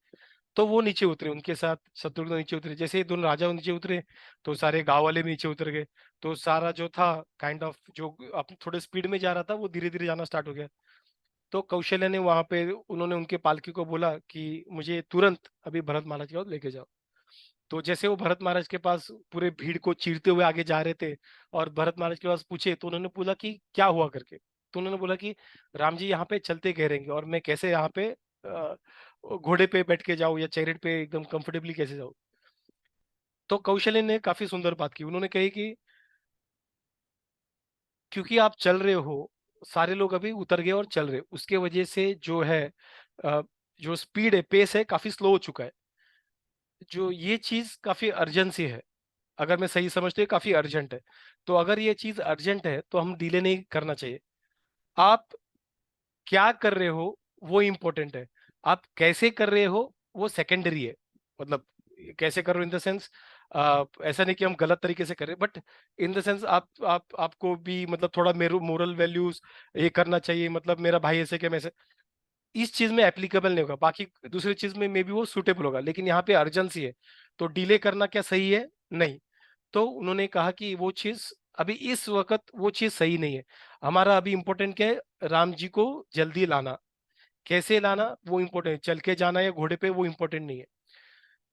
तो वो नीचे उतरे, उनके साथ शत्रुघ्न नीचे उतरे। जैसे ही दोनों राजा नीचे उतरे तो सारे गांव वाले भी नीचे उतर गए। तो सारा जो था काइंड ऑफ, जो अपने थोड़े स्पीड में जा रहा था वो धीरे धीरे जाना स्टार्ट हो गया। तो कौशल्य ने वहां पे, उन्होंने उनके पालकी को बोला कि मुझे तुरंत अभी भरत महाराज के पास लेके जाओ। तो जैसे वो भरत महाराज के पास पूरे भीड़ को चीरते हुए आगे जा रहे थे, और भरत महाराज के पास पूछे, तो उन्होंने बोला कि क्या हुआ करके। तो उन्होंने बोला कि राम जी यहाँ पे चलते गए रहेंगे, और मैं कैसे यहाँ पे घोड़े पे बैठ के जाऊँ या चैरेट पे एकदम कंफर्टेबली कैसे जाऊँ। तो कौशल्य ने काफी सुंदर बात की, उन्होंने कही कि क्योंकि आप चल रहे हो, सारे लोग अभी उतर गए और चल रहे, उसके वजह से जो है अ, जो स्पीड है, पेस है, काफी स्लो हो चुका है। जो ये चीज काफी अर्जेंसी है, अगर मैं सही समझते हुए काफी अर्जेंट है। तो अगर ये चीज अर्जेंट है तो हम डिले नहीं करना चाहिए। आप क्या कर रहे हो वो इम्पोर्टेंट है, आप कैसे कर रहे हो वो सेकेंडरी है। मतलब कैसे कर रहे हो इन द सेंस, ऐसा नहीं कि हम गलत तरीके से कर रहे, बट इन द सेंस आपको भी मतलब थोड़ा मेरे मोरल वैल्यूज ये करना चाहिए, मतलब मेरा भाई ऐसे क्या मैं ऐसे, इस चीज में एप्लीकेबल नहीं होगा, बाकी दूसरी चीज में मे बी वो सूटेबल होगा, लेकिन यहाँ पे अर्जेंसी है। तो डिले करना क्या सही है? नहीं। तो उन्होंने कहा कि वो चीज अभी इस वक्त वो चीज सही नहीं है। हमारा अभी इम्पोर्टेंट क्या है, राम जी को जल्दी लाना। कैसे लाना वो इम्पोर्टेंट है, चल के जाना या घोड़े पे वो इम्पोर्टेंट नहीं है।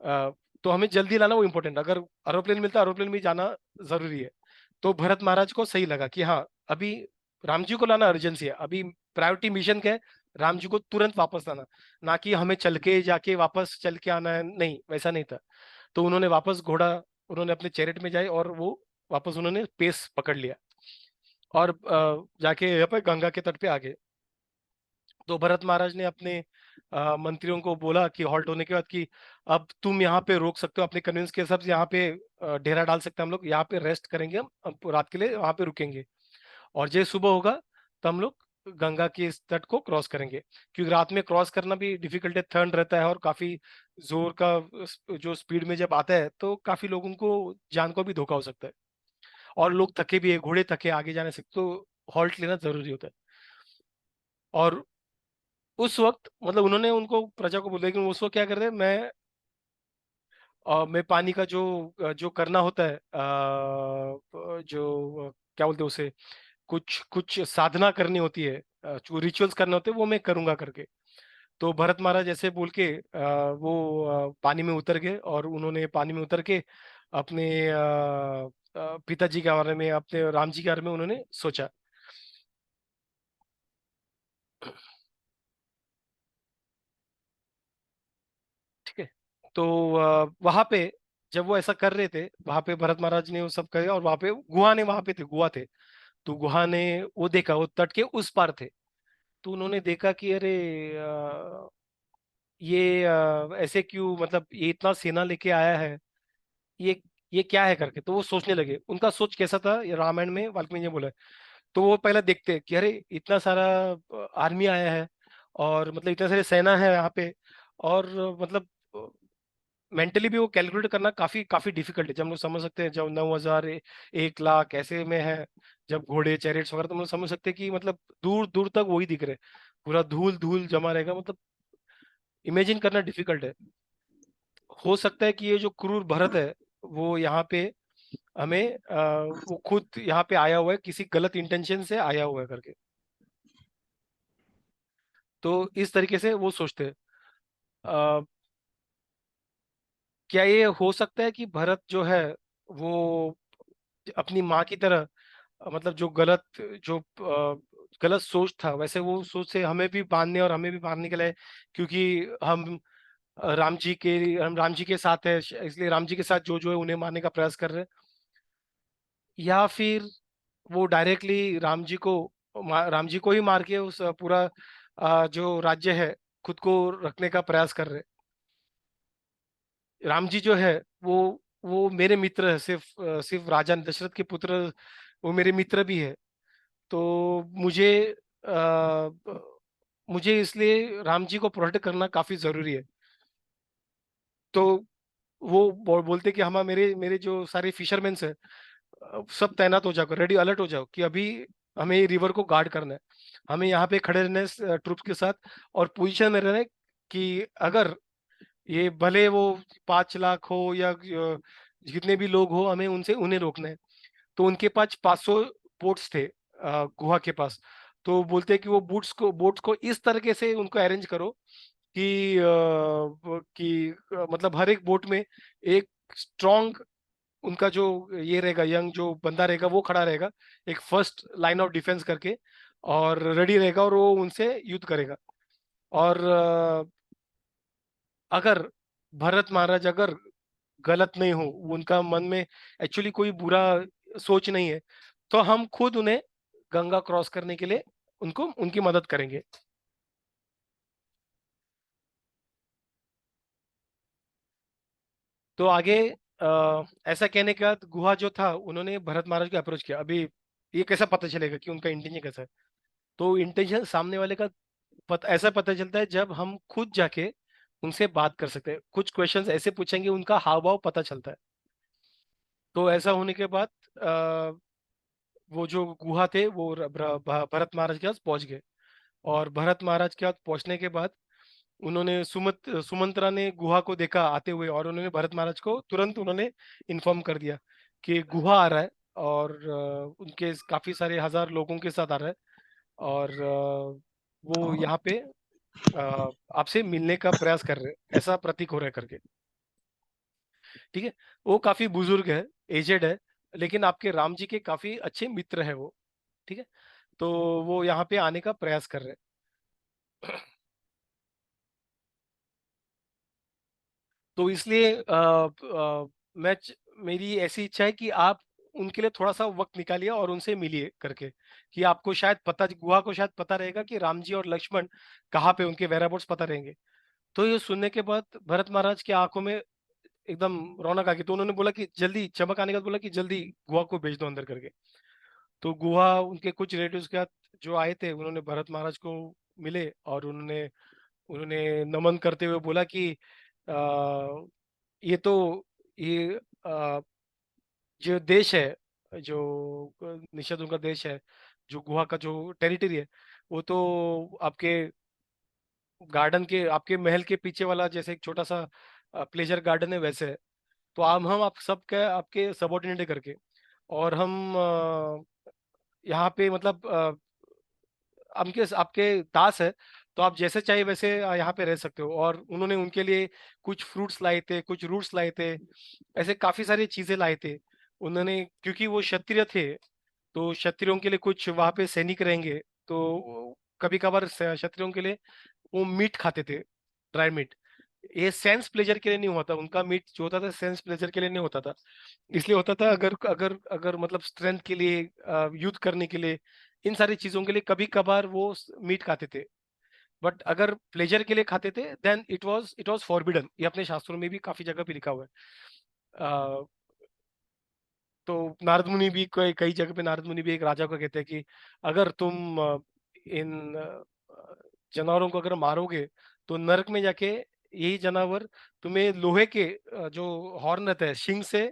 अ, तो हमें जल्दी लाना वो इम्पोर्टेंट, अगर एरोप्लेन मिलता है एरोप्लेन में जाना जरूरी है। तो भरत महाराज को सही लगा कि हाँ, अभी राम जी को लाना अर्जेंसी है, अभी प्रायोरिटी मिशन क्या है, राम जी को तुरंत वापस लाना, ना कि हमें चल के जाके वापस चल के आना है, नहीं वैसा नहीं था। तो उन्होंने वापस घोड़ा, उन्होंने अपने चैरेट में जाए और वो वापस उन्होंने पेस पकड़ लिया, और जाके यहाँ पे गंगा के तट पे आ गए। तो भरत महाराज ने अपने मंत्रियों को बोला कि हॉल्ट होने के बाद कि अब तुम यहाँ पे रोक सकते हो, अपने कन्वींस के हिसाब से यहाँ पे डेरा डाल सकते हैं, हम लोग यहाँ पे रेस्ट करेंगे, हम रात के लिए वहाँ पे रुकेंगे, और जैसे सुबह होगा तो हम लोग गंगा के इस तट को क्रॉस करेंगे। क्योंकि रात में क्रॉस करना भी डिफिकल्ट है, ठंड रहता है और काफी जोर का जो स्पीड में जब आता है तो काफी लोगों को जान को भी धोखा हो सकता है, और लोग थके भी है, घोड़े थके आगे जाने से, तो हॉल्ट लेना जरूरी होता है। और उस वक्त मतलब उन्होंने उनको प्रजा को बोला, लेकिन उस वक्त क्या करते हैं, मैं पानी का जो जो करना होता है, जो क्या बोलते हैं उसे, कुछ कुछ साधना करनी होती है, जो रिचुअल्स करने होते हैं वो मैं करूंगा करके। तो भरत महाराज ऐसे बोल के वो पानी में उतर गए, और उन्होंने पानी में उतर के अपने पिताजी के बारे में, अपने राम जी के बारे में उन्होंने सोचा। ठीक है। तो वहां पे जब वो ऐसा कर रहे थे, वहां पे भरत महाराज ने वो सब करे, और वहां पे गुहा ने, वहां पे थे, गुहा थे। तो गुहा ने वो देखा, वो तट के उस पार थे। तो उन्होंने देखा कि अरे ये ऐसे क्यों, मतलब ये इतना सेना लेके आया है, ये ये क्या है करके। तो वो सोचने लगे, उनका सोच कैसा था, ये रामायण में वाल्मीकि ने बोला है। तो वो पहले देखते हैं कि अरे इतना सारा आर्मी आया है, और मतलब इतने सारे सेना है यहाँ पे, और मतलब मेंटली भी वो कैलकुलेट करना काफी काफी डिफिकल्ट है। जब हम लोग समझ सकते हैं, जब 9,000 1 लाख ऐसे में है, जब घोड़े चैरिट्स वगैरह, तो हम लोग समझ सकते हैं कि मतलब दूर दूर तक वही दिख रहे, पूरा धूल धूल जमा रहेगा, मतलब इमेजिन करना डिफिकल्ट है। हो सकता है कि ये जो क्रूर भरत है वो यहाँ पे हमें वो खुद यहाँ पे आया हुआ है, किसी गलत इंटेंशन से आया हुआ है करके। तो इस तरीके से वो सोचते हैं। क्या ये हो सकता है कि भरत जो है वो अपनी माँ की तरह, मतलब जो गलत सोच था, वैसे वो सोच से हमें भी बांधने और हमें भी मारने के लिए, क्योंकि हम हम राम जी के साथ है, इसलिए राम जी के साथ जो जो है उन्हें मारने का प्रयास कर रहे हैं? या फिर वो डायरेक्टली राम जी को ही मार के उस पूरा जो राज्य है खुद को रखने का प्रयास कर रहे हैं? राम जी जो है वो मेरे मित्र है, सिर्फ राजा दशरथ के पुत्र, वो मेरे मित्र भी है। तो मुझे आ, मुझे इसलिए राम जी को प्रोटेक्ट करना काफी जरूरी है। तो वो बोलते कि हम मेरे मेरे जो सारे फिशरमैन है, सब तैनात हो जाओ, रेडी अलर्ट हो जाओ कि अभी हमें रिवर को गार्ड करना है। हमें यहाँ पे खड़े रहना ट्रूप्स के साथ, और पोजीशन में रहना है कि अगर ये भले वो 5 लाख हो या जितने भी लोग हो, हमें उनसे उन्हें रोकना है। तो उनके पास 500 बोट्स थे गुहा के पास। तो बोलते हैं कि वो बोट्स को इस तरीके से उनको अरेंज करो कि मतलब हर एक बोट में एक स्ट्रॉन्ग उनका जो ये रहेगा, यंग जो बंदा रहेगा वो खड़ा रहेगा, एक फर्स्ट लाइन ऑफ डिफेंस करके, और रेडी रहेगा, और वो उनसे युद्ध करेगा। और अगर भरत महाराज अगर गलत नहीं हो, उनका मन में एक्चुअली कोई बुरा सोच नहीं है, तो हम खुद उन्हें गंगा क्रॉस करने के लिए उनको उनकी मदद करेंगे। तो आगे ऐसा कहने के बाद गुहा जो था, उन्होंने भरत महाराज को अप्रोच किया। अभी ये कैसा पता चलेगा कि उनका इंटेंशन कैसा है? तो इंटेंशन सामने वाले का ऐसा पता चलता है जब हम खुद जाके उनसे बात कर सकते हैं, कुछ क्वेश्चंस ऐसे पूछेंगे, उनका हाव भाव पता चलता है। तो ऐसा होने के बाद वो जो गुहा थे वो भरत महाराज के पास पहुंच गए। और भरत महाराज के पास पहुंचने के बाद उन्होंने सुमंत्रा ने गुहा को देखा आते हुए, और उन्होंने भरत महाराज को तुरंत उन्होंने इन्फॉर्म कर दिया कि गुहा आ रहा है, और उनके काफी सारे हजार लोगों के साथ आ रहा है, और वो यहाँ पे आपसे मिलने का प्रयास कर रहे हैं, ऐसा प्रतीक हो रहा है करके। ठीक है। वो काफी बुजुर्ग है, एजेड है, लेकिन आपके राम जी के काफी अच्छे मित्र है वो। ठीक है। तो वो यहाँ पे आने का प्रयास कर रहे हैं। तो इसलिए मेरी ऐसी इच्छा है कि आप उनके लिए थोड़ा सा वक्त निकालिए और उनसे मिलिए करके, कि आपको शायद पता, गुहा को शायद पता रहेगा कि राम जी और लक्ष्मण कहाँ पे, उनके वेराबोट्स पता रहेंगे। तो ये सुनने के बाद भरत महाराज की आंखों में एकदम रौनक आ गई। तो उन्होंने बोला कि जल्दी, चमक आने के बाद बोला कि जल्दी गुहा को भेज दो अंदर करके। तो गुहा उनके कुछ रिलेटिव्स के साथ जो आए थे, उन्होंने भरत महाराज को मिले, और उन्होंने उन्होंने नमन करते हुए बोला कि आ, ये तो ये जो देश है, जो निषाद उनका देश है, जो गुहा का जो टेरिटरी है, वो तो आपके गार्डन के, आपके महल के पीछे वाला जैसे एक छोटा सा प्लेजर गार्डन है, वैसे है। तो हम आप सबके आपके सबॉर्डिनेट करके, और हम यहाँ पे मतलब आपके आपके दास है, तो आप जैसे चाहिए वैसे यहाँ पे रह सकते हो। और उन्होंने उनके लिए कुछ फ्रूट्स लाए थे, कुछ रूट्स लाए थे, ऐसे काफी सारी चीजें लाए थे उन्होंने, क्योंकि वो क्षत्रिय थे। तो क्षत्रियों के लिए कुछ वहां पे सैनिक रहेंगे, तो कभी कभार क्षत्रियों के लिए वो मीट खाते थे, ड्राई मीट। ये सेंस प्लेजर के लिए नहीं होता, उनका मीट जो होता था सेंस प्लेजर के लिए नहीं होता था, इसलिए होता था अगर अगर अगर मतलब स्ट्रेंथ के लिए, युद्ध करने के लिए, इन सारी चीजों के लिए कभी कभार वो मीट खाते थे। बट अगर प्लेजर के लिए खाते थे, देन इट वाज फॉरबिडन। ये अपने शास्त्रों में भी काफी जगह पे लिखा हुआ है। अ, तो नारद मुनि भी कई कई जगह पे नारद मुनि भी एक राजा को कहते हैं कि अगर तुम इन जानवरों को अगर मारोगे, तो नरक में जाके यही जानवर तुम्हें लोहे के जो हॉर्न रहता है, शिंग से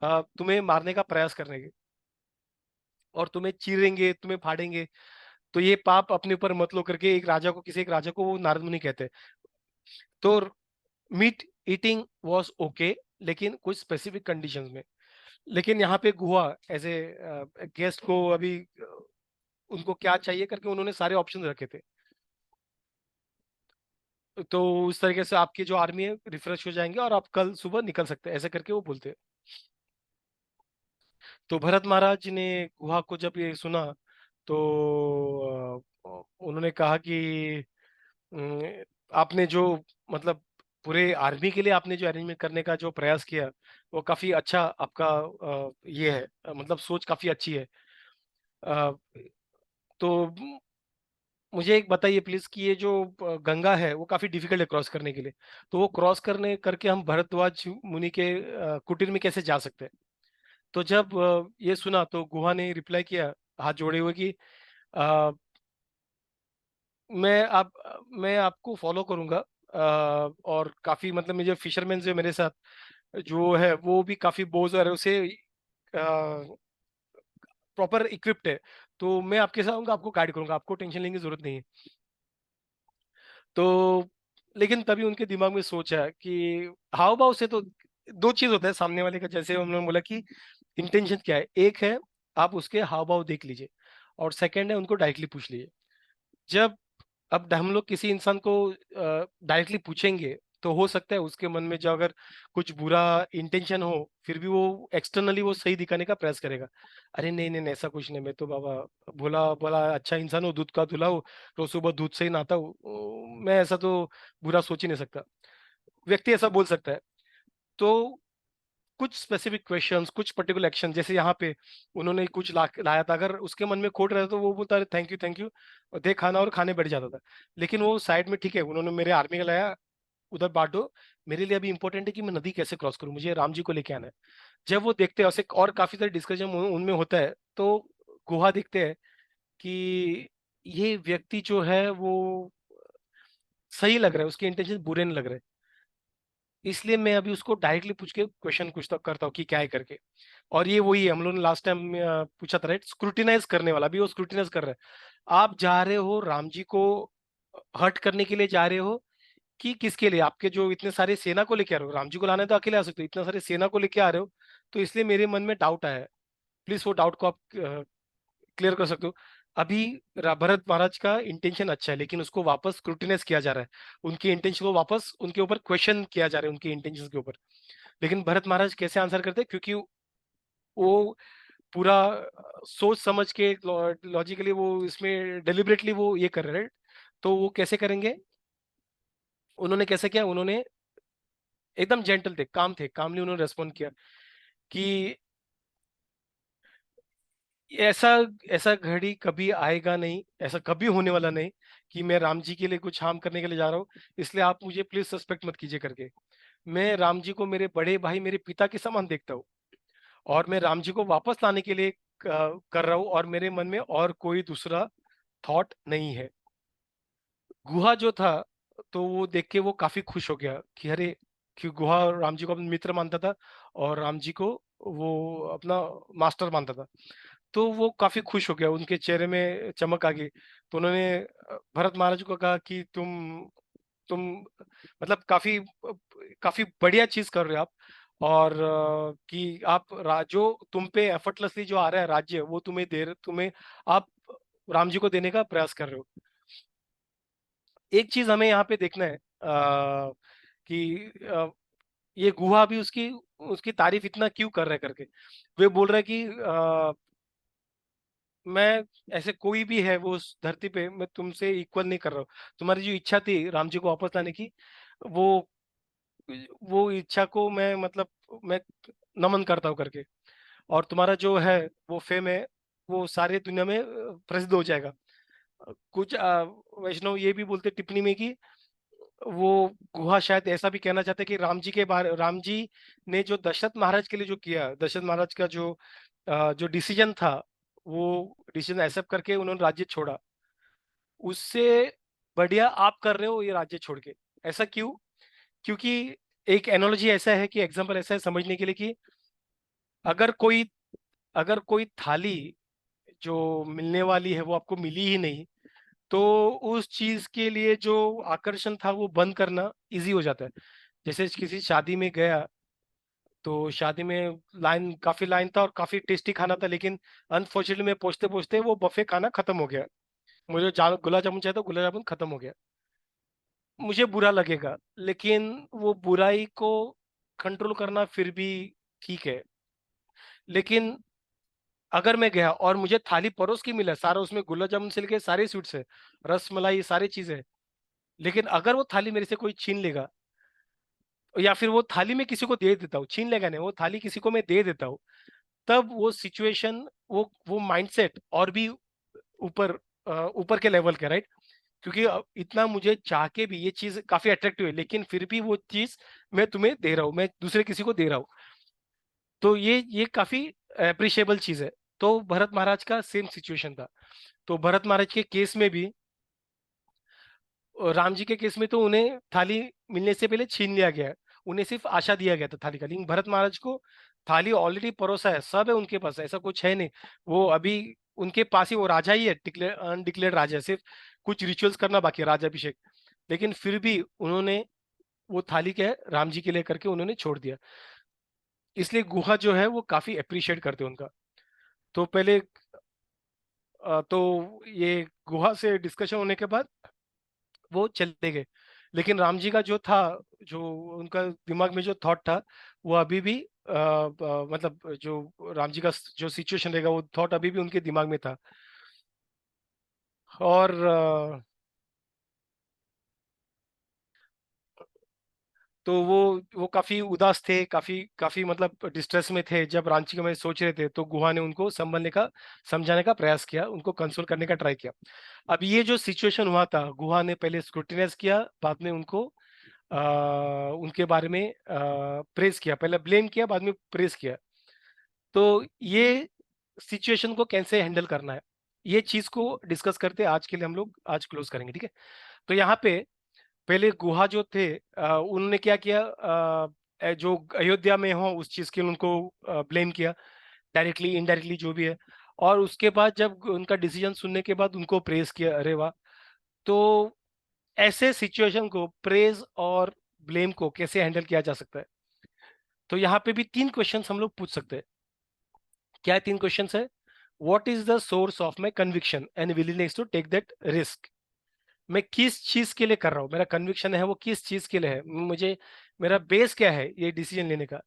तुम्हें मारने का प्रयास करेंगे, और तुम्हें चीरेंगे, तुम्हें फाड़ेंगे। तो ये पाप अपने ऊपर मत लो करके एक राजा को वो नारद मुनि कहते हैं। तो मीट ईटिंग वॉज ओके, लेकिन कुछ स्पेसिफिक कंडीशंस में। लेकिन यहाँ पे गुहा एज ए गेस्ट को अभी उनको क्या चाहिए करके उन्होंने सारे ऑप्शन रखे थे। तो उस तरीके से आपकी जो आर्मी है रिफ्रेश हो जाएंगे और आप कल सुबह निकल सकते हैं, ऐसे करके वो बोलते हैं। तो भरत महाराज ने गुहा को जब ये सुना तो उन्होंने कहा कि अम, आपने जो मतलब पूरे आर्मी के लिए आपने जो अरेंजमेंट करने का जो प्रयास किया वो काफी अच्छा आपका ये है, मतलब सोच काफी अच्छी है। अ, तो मुझे एक बताइए प्लीज कि ये जो गंगा है वो काफी डिफिकल्ट है क्रॉस करने के लिए, तो वो क्रॉस करने करके हम भरद्वाज मुनि के कुटीर में कैसे जा सकते हैं? तो जब ये सुना तो गुहा ने रिप्लाई किया हाथ जोड़े हुए कि अ, मैं आपको फॉलो करूंगा, और काफी मतलब मुझे फिशरमैन जो मेरे साथ जो है वो भी काफी बोझ और उसे प्रॉपर इक्विप्ड है, तो मैं आपके साथ हूँ, आपको गाइड करूंगा, आपको टेंशन लेने की जरूरत नहीं है। तो लेकिन तभी उनके दिमाग में सोचा कि हाव भाव से तो दो चीज होता है सामने वाले का, जैसे उन्होंने बोला कि इंटेंशन क्या है। एक है आप उसके हाव भाव देख लीजिए, और सेकंड है उनको डायरेक्टली पूछ लीजिए। जब अब हम लोग किसी इंसान को डायरेक्टली पूछेंगे तो हो सकता है उसके मन में जो अगर कुछ बुरा इंटेंशन हो फिर भी वो एक्सटर्नली वो सही दिखाने का प्रयास करेगा। अरे नहीं नहीं नहीं, ऐसा कुछ नहीं, मैं तो बाबा भोला भोला अच्छा इंसान हूँ, दूध का धुला हूँ, रोज सुबह दूध से ही नहाता हूँ, मैं ऐसा तो बुरा सोच ही नहीं सकता। व्यक्ति ऐसा बोल सकता है। तो कुछ स्पेसिफिक क्वेश्चंस, कुछ पर्टिकुलर एक्शन, जैसे यहाँ पे उन्होंने कुछ लाया था, अगर उसके मन में खोट रहा था तो वो बोलता है थैंक यू थैंक यू और दे खाना और खाने बैठ जाता था। लेकिन वो साइड में ठीक है, उन्होंने मेरे आर्मी का लाया, उधर बांटो, मेरे लिए अभी इंपॉर्टेंट है कि मैं नदी कैसे क्रॉस करूं, मुझे राम जी को लेके आना है। जब वो देखते हैं ऐसे और काफी सारे डिस्कशन उनमें होता है, तो गुहा देखते हैं कि ये व्यक्ति जो है वो सही लग रहा है, उसके इंटेंशन बुरे नहीं लग रहे, इसलिए मैं अभी उसको डायरेक्टली पूछ के क्वेश्चन पूछता करता हूँ कि क्या है करके। और ये वही है, हम लोगों ने लास्ट टाइम पूछा था राइट, स्क्रूटिनाइज करने वाला भी वो स्क्रूटिनाइज कर रहा है। आप जा रहे हो राम जी को हर्ट करने के लिए जा रहे हो कि किसके लिए, आपके जो इतने सारे सेना को लेके आ रहे हो, राम जी को लाने तो अकेले आ सकते हो, इतने सारे सेना को लेके आ रहे हो, तो इसलिए मेरे मन में डाउट आया है। प्लीज वो डाउट को आप क्लियर कर सकते हो? अभी भरत महाराज का इंटेंशन अच्छा है, लेकिन उसको वापस स्क्रूटिनाइज किया जा रहा है, उनके इंटेंशन को वापस उनके ऊपर क्वेश्चन किया जा रहा है, उनके इंटेंशन के ऊपर। लेकिन भरत महाराज कैसे आंसर करते हैं, क्योंकि वो पूरा सोच समझ के लॉजिकली वो इसमें डेलिबरेटली वो ये कर रहे हैं। तो वो कैसे करेंगे, उन्होंने कैसे किया, उन्होंने एकदम जेंटल थे, काम थे, कामली उन्होंने रेस्पॉन्ड किया कि ऐसा ऐसा घड़ी कभी आएगा नहीं, ऐसा कभी होने वाला नहीं कि मैं राम जी के लिए कुछ हार्म करने के लिए जा रहा हूँ, इसलिए आप मुझे प्लीज सस्पेक्ट मत कीजिए करके। मैं राम जी को मेरे बड़े भाई, मेरे पिता के समान देखता हूँ, और मैं राम जी को वापस लाने के लिए कर रहा हूँ, और मेरे मन में और कोई दूसरा थॉट नहीं है। गुहा जो था, तो वो देख के वो काफी खुश हो गया कि अरे, कि गुहा राम जी को अपना मित्र मानता था और राम जी को वो अपना मास्टर मानता था। तो वो काफी खुश हो गया, उनके चेहरे में चमक आ गई। तो उन्होंने भरत महाराज को कहा कि तुम मतलब काफी काफी बढ़िया चीज कर रहे हो आप, और कि आप जो तुम पे एफर्टलेसली जो आ रहा है राज्य वो तुम्हें आप राम जी को देने का प्रयास कर रहे हो। एक चीज हमें यहाँ पे देखना है कि ये गुहा भी उसकी उसकी तारीफ इतना क्यों कर रहा है करके। वे बोल रहा है कि मैं ऐसे कोई भी है वो उस धरती पे, मैं तुमसे इक्वल नहीं कर रहा हूँ। तुम्हारी जो इच्छा थी राम जी को वापस लाने की, वो वो इच्छा को मैं मतलब मैं नमन करता हूँ करके। और तुम्हारा जो है वो फेम है, वो सारी दुनिया में प्रसिद्ध हो जाएगा। कुछ वैष्णव ये भी बोलते टिप्पणी में कि वो गुहा शायद ऐसा भी कहना चाहते कि राम जी ने जो दशरथ महाराज के लिए जो किया, दशरथ महाराज का जो डिसीजन था, वो डिसीजन एक्सेप्ट करके उन्होंने राज्य छोड़ा, उससे बढ़िया आप कर रहे हो ये राज्य छोड़ के। ऐसा क्यों? क्योंकि एक एनोलॉजी ऐसा है कि एग्जांपल ऐसा है समझने के लिए कि अगर कोई अगर कोई थाली जो मिलने वाली है वो आपको मिली ही नहीं, तो उस चीज के लिए जो आकर्षण था वो बंद करना इजी हो जाता है। जैसे किसी शादी में गया, तो शादी में काफी लाइन था और काफी टेस्टी खाना था, लेकिन अनफॉर्चुनेटली मैं पहुंचते पहुंचते वो बफे खाना खत्म हो गया, मुझे गुलाब जामुन चाहिए तो गुलाब जामुन खत्म हो गया। मुझे बुरा लगेगा, लेकिन वो बुराई को कंट्रोल करना फिर भी ठीक है। लेकिन अगर मैं गया और मुझे थाली परोस के मिला, सारा उसमें गुलाब जामुन से लेके सारे स्वीट्स है, रस मलाई सारी चीजें है, लेकिन अगर वो थाली मेरे से कोई छीन लेगा, या फिर वो थाली में किसी को दे देता हूँ, छीन लेगा नहीं, वो थाली किसी को मैं दे देता हूँ, तब वो सिचुएशन, वो माइंडसेट और भी ऊपर, ऊपर के लेवल के, राइट? क्योंकि इतना मुझे चाह के भी ये चीज काफी अट्रैक्टिव है, लेकिन फिर भी वो चीज मैं तुम्हें दे रहा हूँ, मैं दूसरे किसी को दे रहा हूँ, तो ये काफी अप्रिशिएबल चीज है। तो भरत महाराज का सेम सिचुएशन था। तो भरत महाराज के केस में भी, और राम जी के केस में तो उन्हें थाली मिलने से पहले छीन लिया गया है, उन्हें सिर्फ आशा दिया गया था थाली का, लेकिन भरत महाराज को थाली ऑलरेडी परोसा है, सब है उनके पास, ऐसा कुछ है नहीं। वो अभी उनके पास ही वो राजा ही है, डिक्लेयर अनडिक्लेयर्ड राजा है, सिर्फ कुछ रिचुअल्स करना बाकी है, राजाभिषेक। लेकिन फिर भी उन्होंने वो थाली क्या है राम जी के लिए करके उन्होंने छोड़ दिया। इसलिए गुहा जो है वो काफी अप्रिशिएट करते हैं उनका। तो पहले तो ये गुहा से डिस्कशन होने के बाद वो चले गए, लेकिन राम जी का जो था, जो उनका दिमाग में जो थॉट था, वो अभी भी मतलब जो राम जी का जो सिचुएशन रहेगा, वो थॉट अभी भी उनके दिमाग में था। और तो वो काफी उदास थे, काफी काफी मतलब डिस्ट्रेस में थे जब रांची के में सोच रहे थे, तो गुहा ने उनको संभलने का, समझाने का प्रयास किया, उनको कंसोल करने का ट्राई किया। अब ये जो सिचुएशन हुआ था, गुहा ने पहले स्क्रूटिनाइज किया, बाद में उनको उनके बारे में प्रेज किया, पहले ब्लेम किया, बाद में प्रेज किया। तो ये सिचुएशन को कैसे हैंडल करना है, ये चीज को डिस्कस करते आज के लिए हम लोग आज क्लोज करेंगे, ठीक है? तो यहाँ पे पहले गुहा जो थे, उन्होंने क्या किया, जो अयोध्या में हो उस चीज के लिए उनको ब्लेम किया, डायरेक्टली इनडायरेक्टली जो भी है। और उसके बाद जब उनका डिसीजन सुनने के बाद उनको प्रेज किया, अरे वाह। तो ऐसे सिचुएशन को, प्रेज और ब्लेम को कैसे हैंडल किया जा सकता है? तो यहाँ पे भी तीन क्वेश्चंस हम लोग पूछ सकते हैं। क्या है तीन क्वेश्चंस है? What is the source of my conviction and willingness to take that risk? मैं किस चीज के लिए कर रहा हूँ, मेरा कन्विक्शन है वो किस चीज के लिए है, मुझे मेरा बेस क्या है ये डिसीजन लेने का?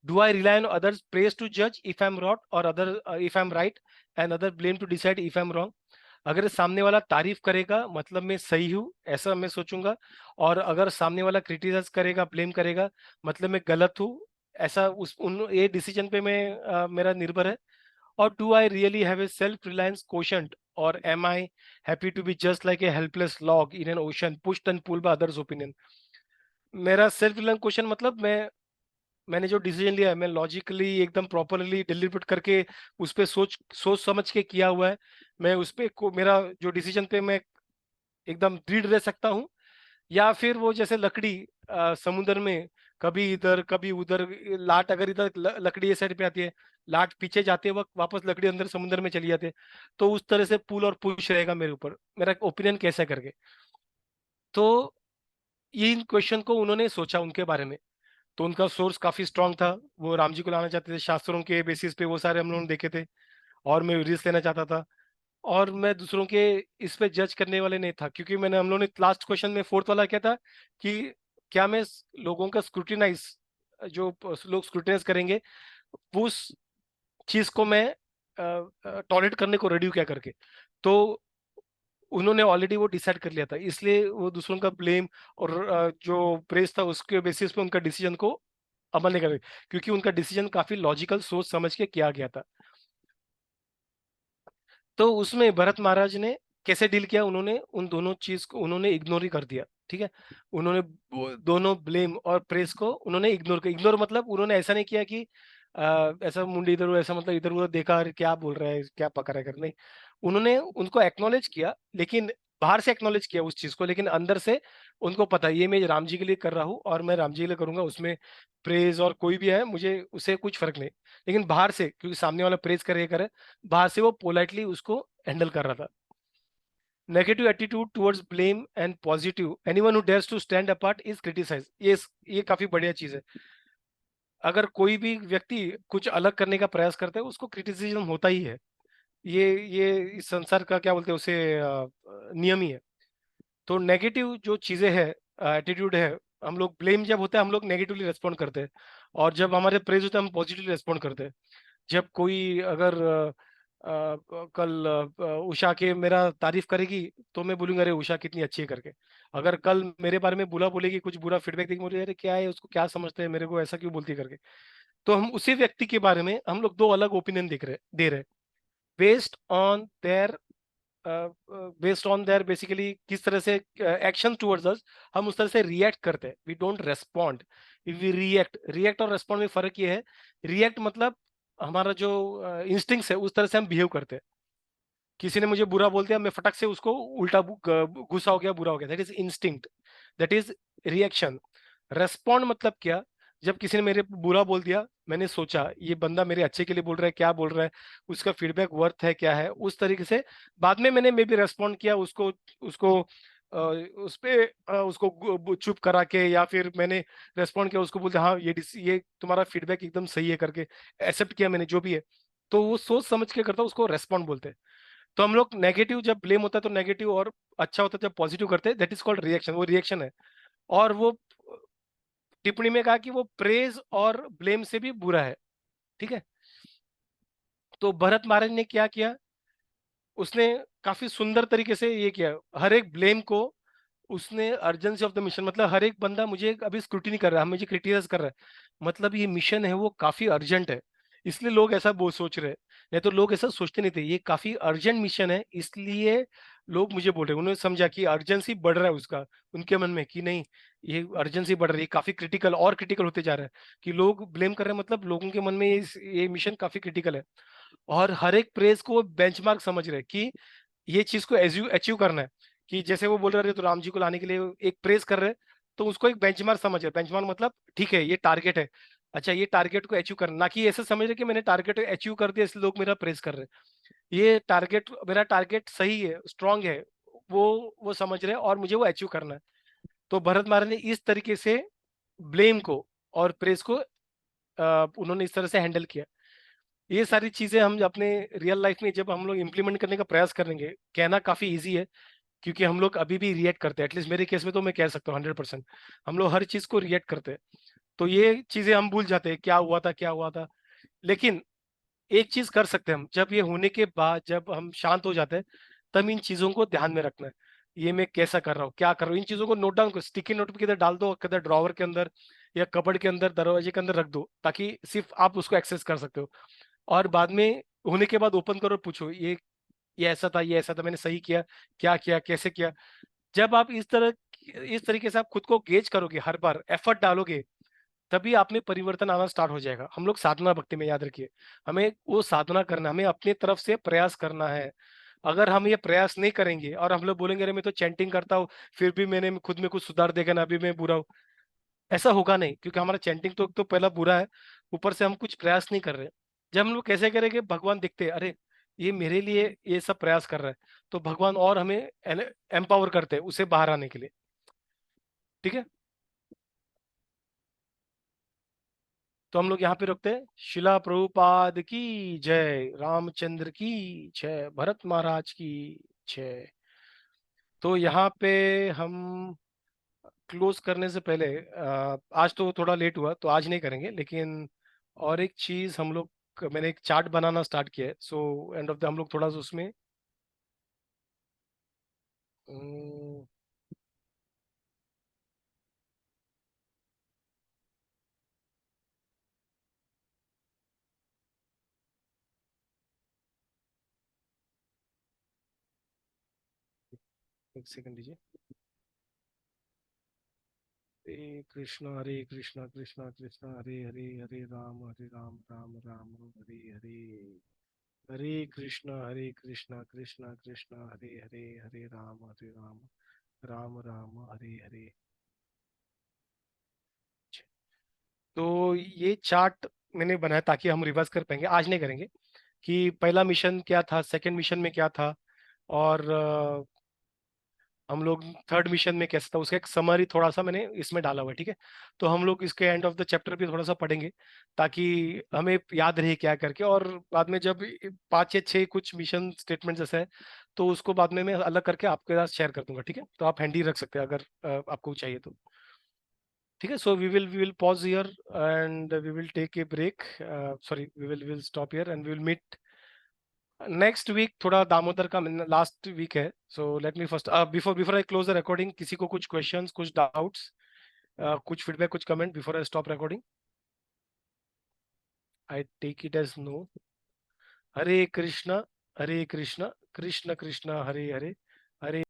Do I rely on others praise to जज इफ आई एम रॉट और other if I am right, and other blame to decide if I am wrong? अगर सामने वाला तारीफ करेगा मतलब मैं सही हूँ, ऐसा मैं सोचूंगा। और अगर सामने वाला क्रिटिसाइज करेगा, ब्लेम करेगा, मतलब मैं गलत हूँ, ऐसा उस उन ये डिसीजन पे मैं मेरा निर्भर है। और do I really have a self reliance quotient, और am I happy to be just like a helpless log in an ocean pushed and pulled by others opinion? मेरा सेल्फ रिलायंस क्वेश्चन मतलब मैंने जो डिसीजन लिया है, मैं logically एकदम properly deliberate करके उस पे सोच सोच समझ के किया हुआ है। मैं उस पे मेरा जो डिसीजन पे मैं एकदम दृढ़ रह सकता हूँ। या फिर वो जैसे लकड़ी समुद्र में, कभी इधर कभी उधर, लाट अगर इधर लकड़ी इस साइड पे आती है, लाट पीछे जाते वक्त वापस लकड़ी अंदर समुद्र में चली जाती है, तो उस तरह से पुल और पुश रहेगा मेरे ऊपर, मेरा ओपिनियन कैसे करके? तो ये इन क्वेश्चन को उन्होंने सोचा उनके बारे में। तो उनका सोर्स काफी स्ट्रांग था, वो राम जी को लाना चाहते थे, शास्त्रों के बेसिस पे वो सारे हम लोगों ने देखे थे। और मैं रिस्क लेना चाहता था, और मैं दूसरों के इस पे जज करने वाले नहीं था, क्योंकि मैंने हम लोगों ने लास्ट क्वेश्चन में फोर्थ वाला क्या था कि क्या मैं लोगों का स्क्रूटिनाइज, जो लोग स्क्रूटिनाइज करेंगे, उस चीज को मैं टॉलरेट करने को रेडी हूं क्या करके? तो उन्होंने ऑलरेडी वो डिसाइड कर लिया था, इसलिए वो दूसरों का ब्लेम और जो प्रेस था उसके बेसिस पे उनका डिसीजन को अमल नहीं कर रहे, क्योंकि उनका डिसीजन काफी लॉजिकल सोच समझ के किया गया था। तो उसमें भरत महाराज ने कैसे डील किया, उन्होंने उन दोनों चीज को उन्होंने इग्नोर ही कर दिया, ठीक है? उन्होंने दोनों ब्लेम और प्रेस को उन्होंने इग्नोर किया। इग्नोर मतलब उन्होंने ऐसा नहीं किया कि ऐसा मुंडी इधर उधर, ऐसा मतलब इधर उधर देखा, अरे क्या बोल रहा है, क्या पका रहा है कर, नहीं। उन्होंने उनको एक्नॉलेज किया, लेकिन बाहर से एक्नॉलेज किया उस चीज को, लेकिन अंदर से उनको पता है ये मैं राम जी के लिए कर रहा हूँ और मैं राम जी के लिए करूंगा, उसमें प्रेज और कोई भी है मुझे उससे कुछ फर्क नहीं। लेकिन बाहर से, क्योंकि सामने वाला प्रेज करे करे, बाहर से वो पोलाइटली उसको हैंडल कर रहा था। Negative attitude towards blame and positive, anyone who dares to stand apart is criticise, ये काफी बढ़िया चीज है। अगर कोई भी व्यक्ति कुछ अलग करने का प्रयास करता है, उसको क्रिटिसिज्म होता ही है। ये इस संसार का क्या बोलते हैं उसे, नियम ही है। तो नेगेटिव जो चीजें हैं, एटीट्यूड है, हम लोग ब्लेम जब होता है हम लोग नेगेटिवली रेस्पॉन्ड करते हैं, और जब हमारे प्रेज होता है हम पॉजिटिवली रेस्पॉन्ड करते हैं। जब कोई अगर कल उषा के मेरा तारीफ करेगी तो मैं बोलूंगा अरे उषा कितनी अच्छी है करके। अगर कल मेरे बारे में बुरा बोलेगी, कुछ बुरा फीडबैक देगी, मुझे अरे क्या है उसको क्या समझते हैं, मेरे को ऐसा क्यों बोलती है करके। तो हम उसी व्यक्ति के बारे में हम लोग दो अलग ओपिनियन दे रहे, बेस्ड ऑन देयर बेसिकली किस तरह से एक्शन टुवर्ड्स अस, हम उस तरह से रिएक्ट करते हैं, we don't respond, we react. React और रेस्पॉन्ड में फर्क ये है, रिएक्ट मतलब हमारा जो इंस्टिंक्ट्स है उस तरह से हम बिहेव करते हैं। किसी ने मुझे बुरा बोल दिया, मैं फटक से उसको उल्टा गुस्सा हो गया, बुरा हो गया, that is instinct, that is reaction. Respond मतलब क्या, जब किसी ने मेरे बुरा बोल दिया, मैंने सोचा ये बंदा मेरे अच्छे के लिए बोल रहा है, क्या बोल रहा है, उसका फीडबैक वर्थ है क्या है, उस तरीके से बाद में मैंने मे भी रेस्पॉन्ड किया उसको, उसको उस पे उसको चुप करा के, या फिर मैंने रेस्पॉन्ड किया उसको बोलते हाँ ये तुम्हारा फीडबैक एकदम सही है करके एक्सेप्ट किया मैंने जो भी है। तो वो सोच समझ के करता, उसको रेस्पॉन्ड बोलते हैं। तो हम लोग नेगेटिव जब ब्लेम होता है तो नेगेटिव, और अच्छा होता है जब पॉजिटिव करते हैं, दैट इज कॉल्ड रिएक्शन, वो रिएक्शन है। और वो टिप्पणी में कहा कि वो प्रेज और ब्लेम से भी बुरा है। ठीक है। तो भरत महाराज ने क्या किया, उसने काफी सुंदर तरीके से ये किया, हर एक ब्लेम को उसने अर्जेंसी ऑफ द मिशन, मतलब हर एक बंदा मुझे अभी स्क्रूटिनी कर रहा है, मुझे क्रिटिसाइज कर रहा है, मतलब ये मिशन है वो काफी अर्जेंट है, इसलिए लोग ऐसा वो सोच रहे हैं। नहीं तो लोग ऐसा सोचते नहीं थे, ये काफी अर्जेंट मिशन है इसलिए लोग मुझे बोल रहे हैं। उन्होंने समझा कि अर्जेंसी बढ़ रहा है उसका, उनके मन में कि नहीं ये अर्जेंसी बढ़ रही है, काफी क्रिटिकल और क्रिटिकल होते जा रहा है, कि लोग ब्लेम कर रहे हैं, मतलब लोगों के मन में ये मिशन काफी क्रिटिकल है। और हर एक प्रेस को बेंचमार्क समझ रहे हैं कि ये चीज को अचीव करना है। कि जैसे वो बोल रहे थे तो राम जी को लाने के लिए एक प्रेस कर रहे हैं, तो उसको एक बेंचमार्क समझ रहे, बेंचमार्क मतलब ठीक है ये टारगेट है, अच्छा ये टारगेट को अचीव करना, ना कि ऐसे समझ रहे कि मैंने टारगेट अचीव कर दिया इसलिए लोग मेरा प्रेस कर रहे हैं। ये टारगेट, मेरा टारगेट सही है, स्ट्रांग है, वो समझ रहे हैं और मुझे वो अचीव करना है। तो भरत महाराज ने इस तरीके से ब्लेम को और प्रेस को उन्होंने इस तरह से हैंडल किया। ये सारी चीजें हम अपने रियल लाइफ में जब हम लोग इम्प्लीमेंट करने का प्रयास करेंगे, कहना काफी इजी है, क्योंकि हम लोग अभी भी रिएक्ट करते हैं, एटलीस्ट मेरे केस में तो मैं कह सकता हूँ 100%, हम लोग हर चीज को रिएक्ट करते हैं। तो ये चीजें हम भूल जाते हैं क्या हुआ था क्या हुआ था। लेकिन एक चीज कर सकते हैं हम, जब ये होने के बाद जब हम शांत हो जाते हैं, तब इन चीजों को ध्यान में रखना है, ये मैं कैसा कर रहा हूँ क्या कर रहा हूँ, इन चीजों को नोट डाउन कर, स्टिकी नोट पे किधर डाल दो, किधर ड्रॉवर के अंदर या कबर्ड के अंदर दरवाजे के अंदर रख दो, ताकि सिर्फ आप उसको एक्सेस कर सकते हो। और बाद में होने के बाद ओपन करो और पूछो ये ऐसा था, ये ऐसा था, मैंने सही किया, क्या किया, कैसे किया। जब आप इस तरीके से आप खुद को गेज करोगे, हर बार एफर्ट डालोगे, तभी आप में परिवर्तन आना स्टार्ट हो जाएगा। हम लोग साधना भक्ति में, याद रखिए, हमें वो साधना करना, हमें अपने तरफ से प्रयास करना है। अगर हम ये प्रयास नहीं करेंगे और हम लोग बोलेंगे अरे मैं तो चैंटिंग करता हूँ, फिर भी मैंने खुद में कुछ सुधार देखा ना, अभी मैं बुरा हूँ, ऐसा होगा नहीं, क्योंकि हमारा चैंटिंग तो पहला बुरा है, ऊपर से हम कुछ प्रयास नहीं कर रहे। जब हम लोग कैसे करेंगे, भगवान दिखते हैं, अरे ये मेरे लिए ये सब प्रयास कर रहा है, तो भगवान और हमें एम्पावर करते हैं उसे बाहर आने के लिए। ठीक है। तो हम लोग यहाँ पे रुकते हैं। शिला प्रभुपाद की जय, रामचंद्र की जय, भरत महाराज की जय। तो यहाँ पे हम क्लोज करने से पहले आज तो थोड़ा लेट हुआ तो आज नहीं करेंगे, लेकिन और एक चीज हम लोग, मैंने एक चार्ट बनाना स्टार्ट किया है, सो एंड ऑफ द हम लोग थोड़ा सा उसमें अम, एक सेकंड दीजिए। हरे कृष्णा कृष्णा कृष्णा हरे हरे, हरे राम राम राम हरे हरे, हरे कृष्णा कृष्णा कृष्णा हरे हरे, हरे राम राम राम हरे हरे। तो ये चार्ट मैंने बनाया ताकि हम रिवर्स कर पाएंगे, आज नहीं करेंगे, कि पहला मिशन क्या था, सेकंड मिशन में क्या था, और हम लोग थर्ड मिशन में कैसा था उसका एक समरी थोड़ा सा मैंने इसमें डाला हुआ है, ठीक है। तो हम लोग इसके एंड ऑफ द चैप्टर भी थोड़ा सा पढ़ेंगे, ताकि हमें याद रहे क्या करके, और बाद में जब 5 या 6 कुछ मिशन स्टेटमेंट जैसा है, तो उसको बाद में मैं अलग करके आपके साथ शेयर कर दूंगा, ठीक है। तो आप हैंडी रख सकते हैं अगर आपको चाहिए तो। ठीक है, so we will pause here and we will take a break, sorry we will stop here and we will meet next week. थोड़ा दामोदर का लास्ट वीक है, so let me first before before I close the recording, किसी को कुछ questions, कुछ doubts, कुछ feedback, कुछ comment before I stop recording? I take it as no. Hare Krishna, Hare Krishna, Krishna Krishna Hare Hare, Hare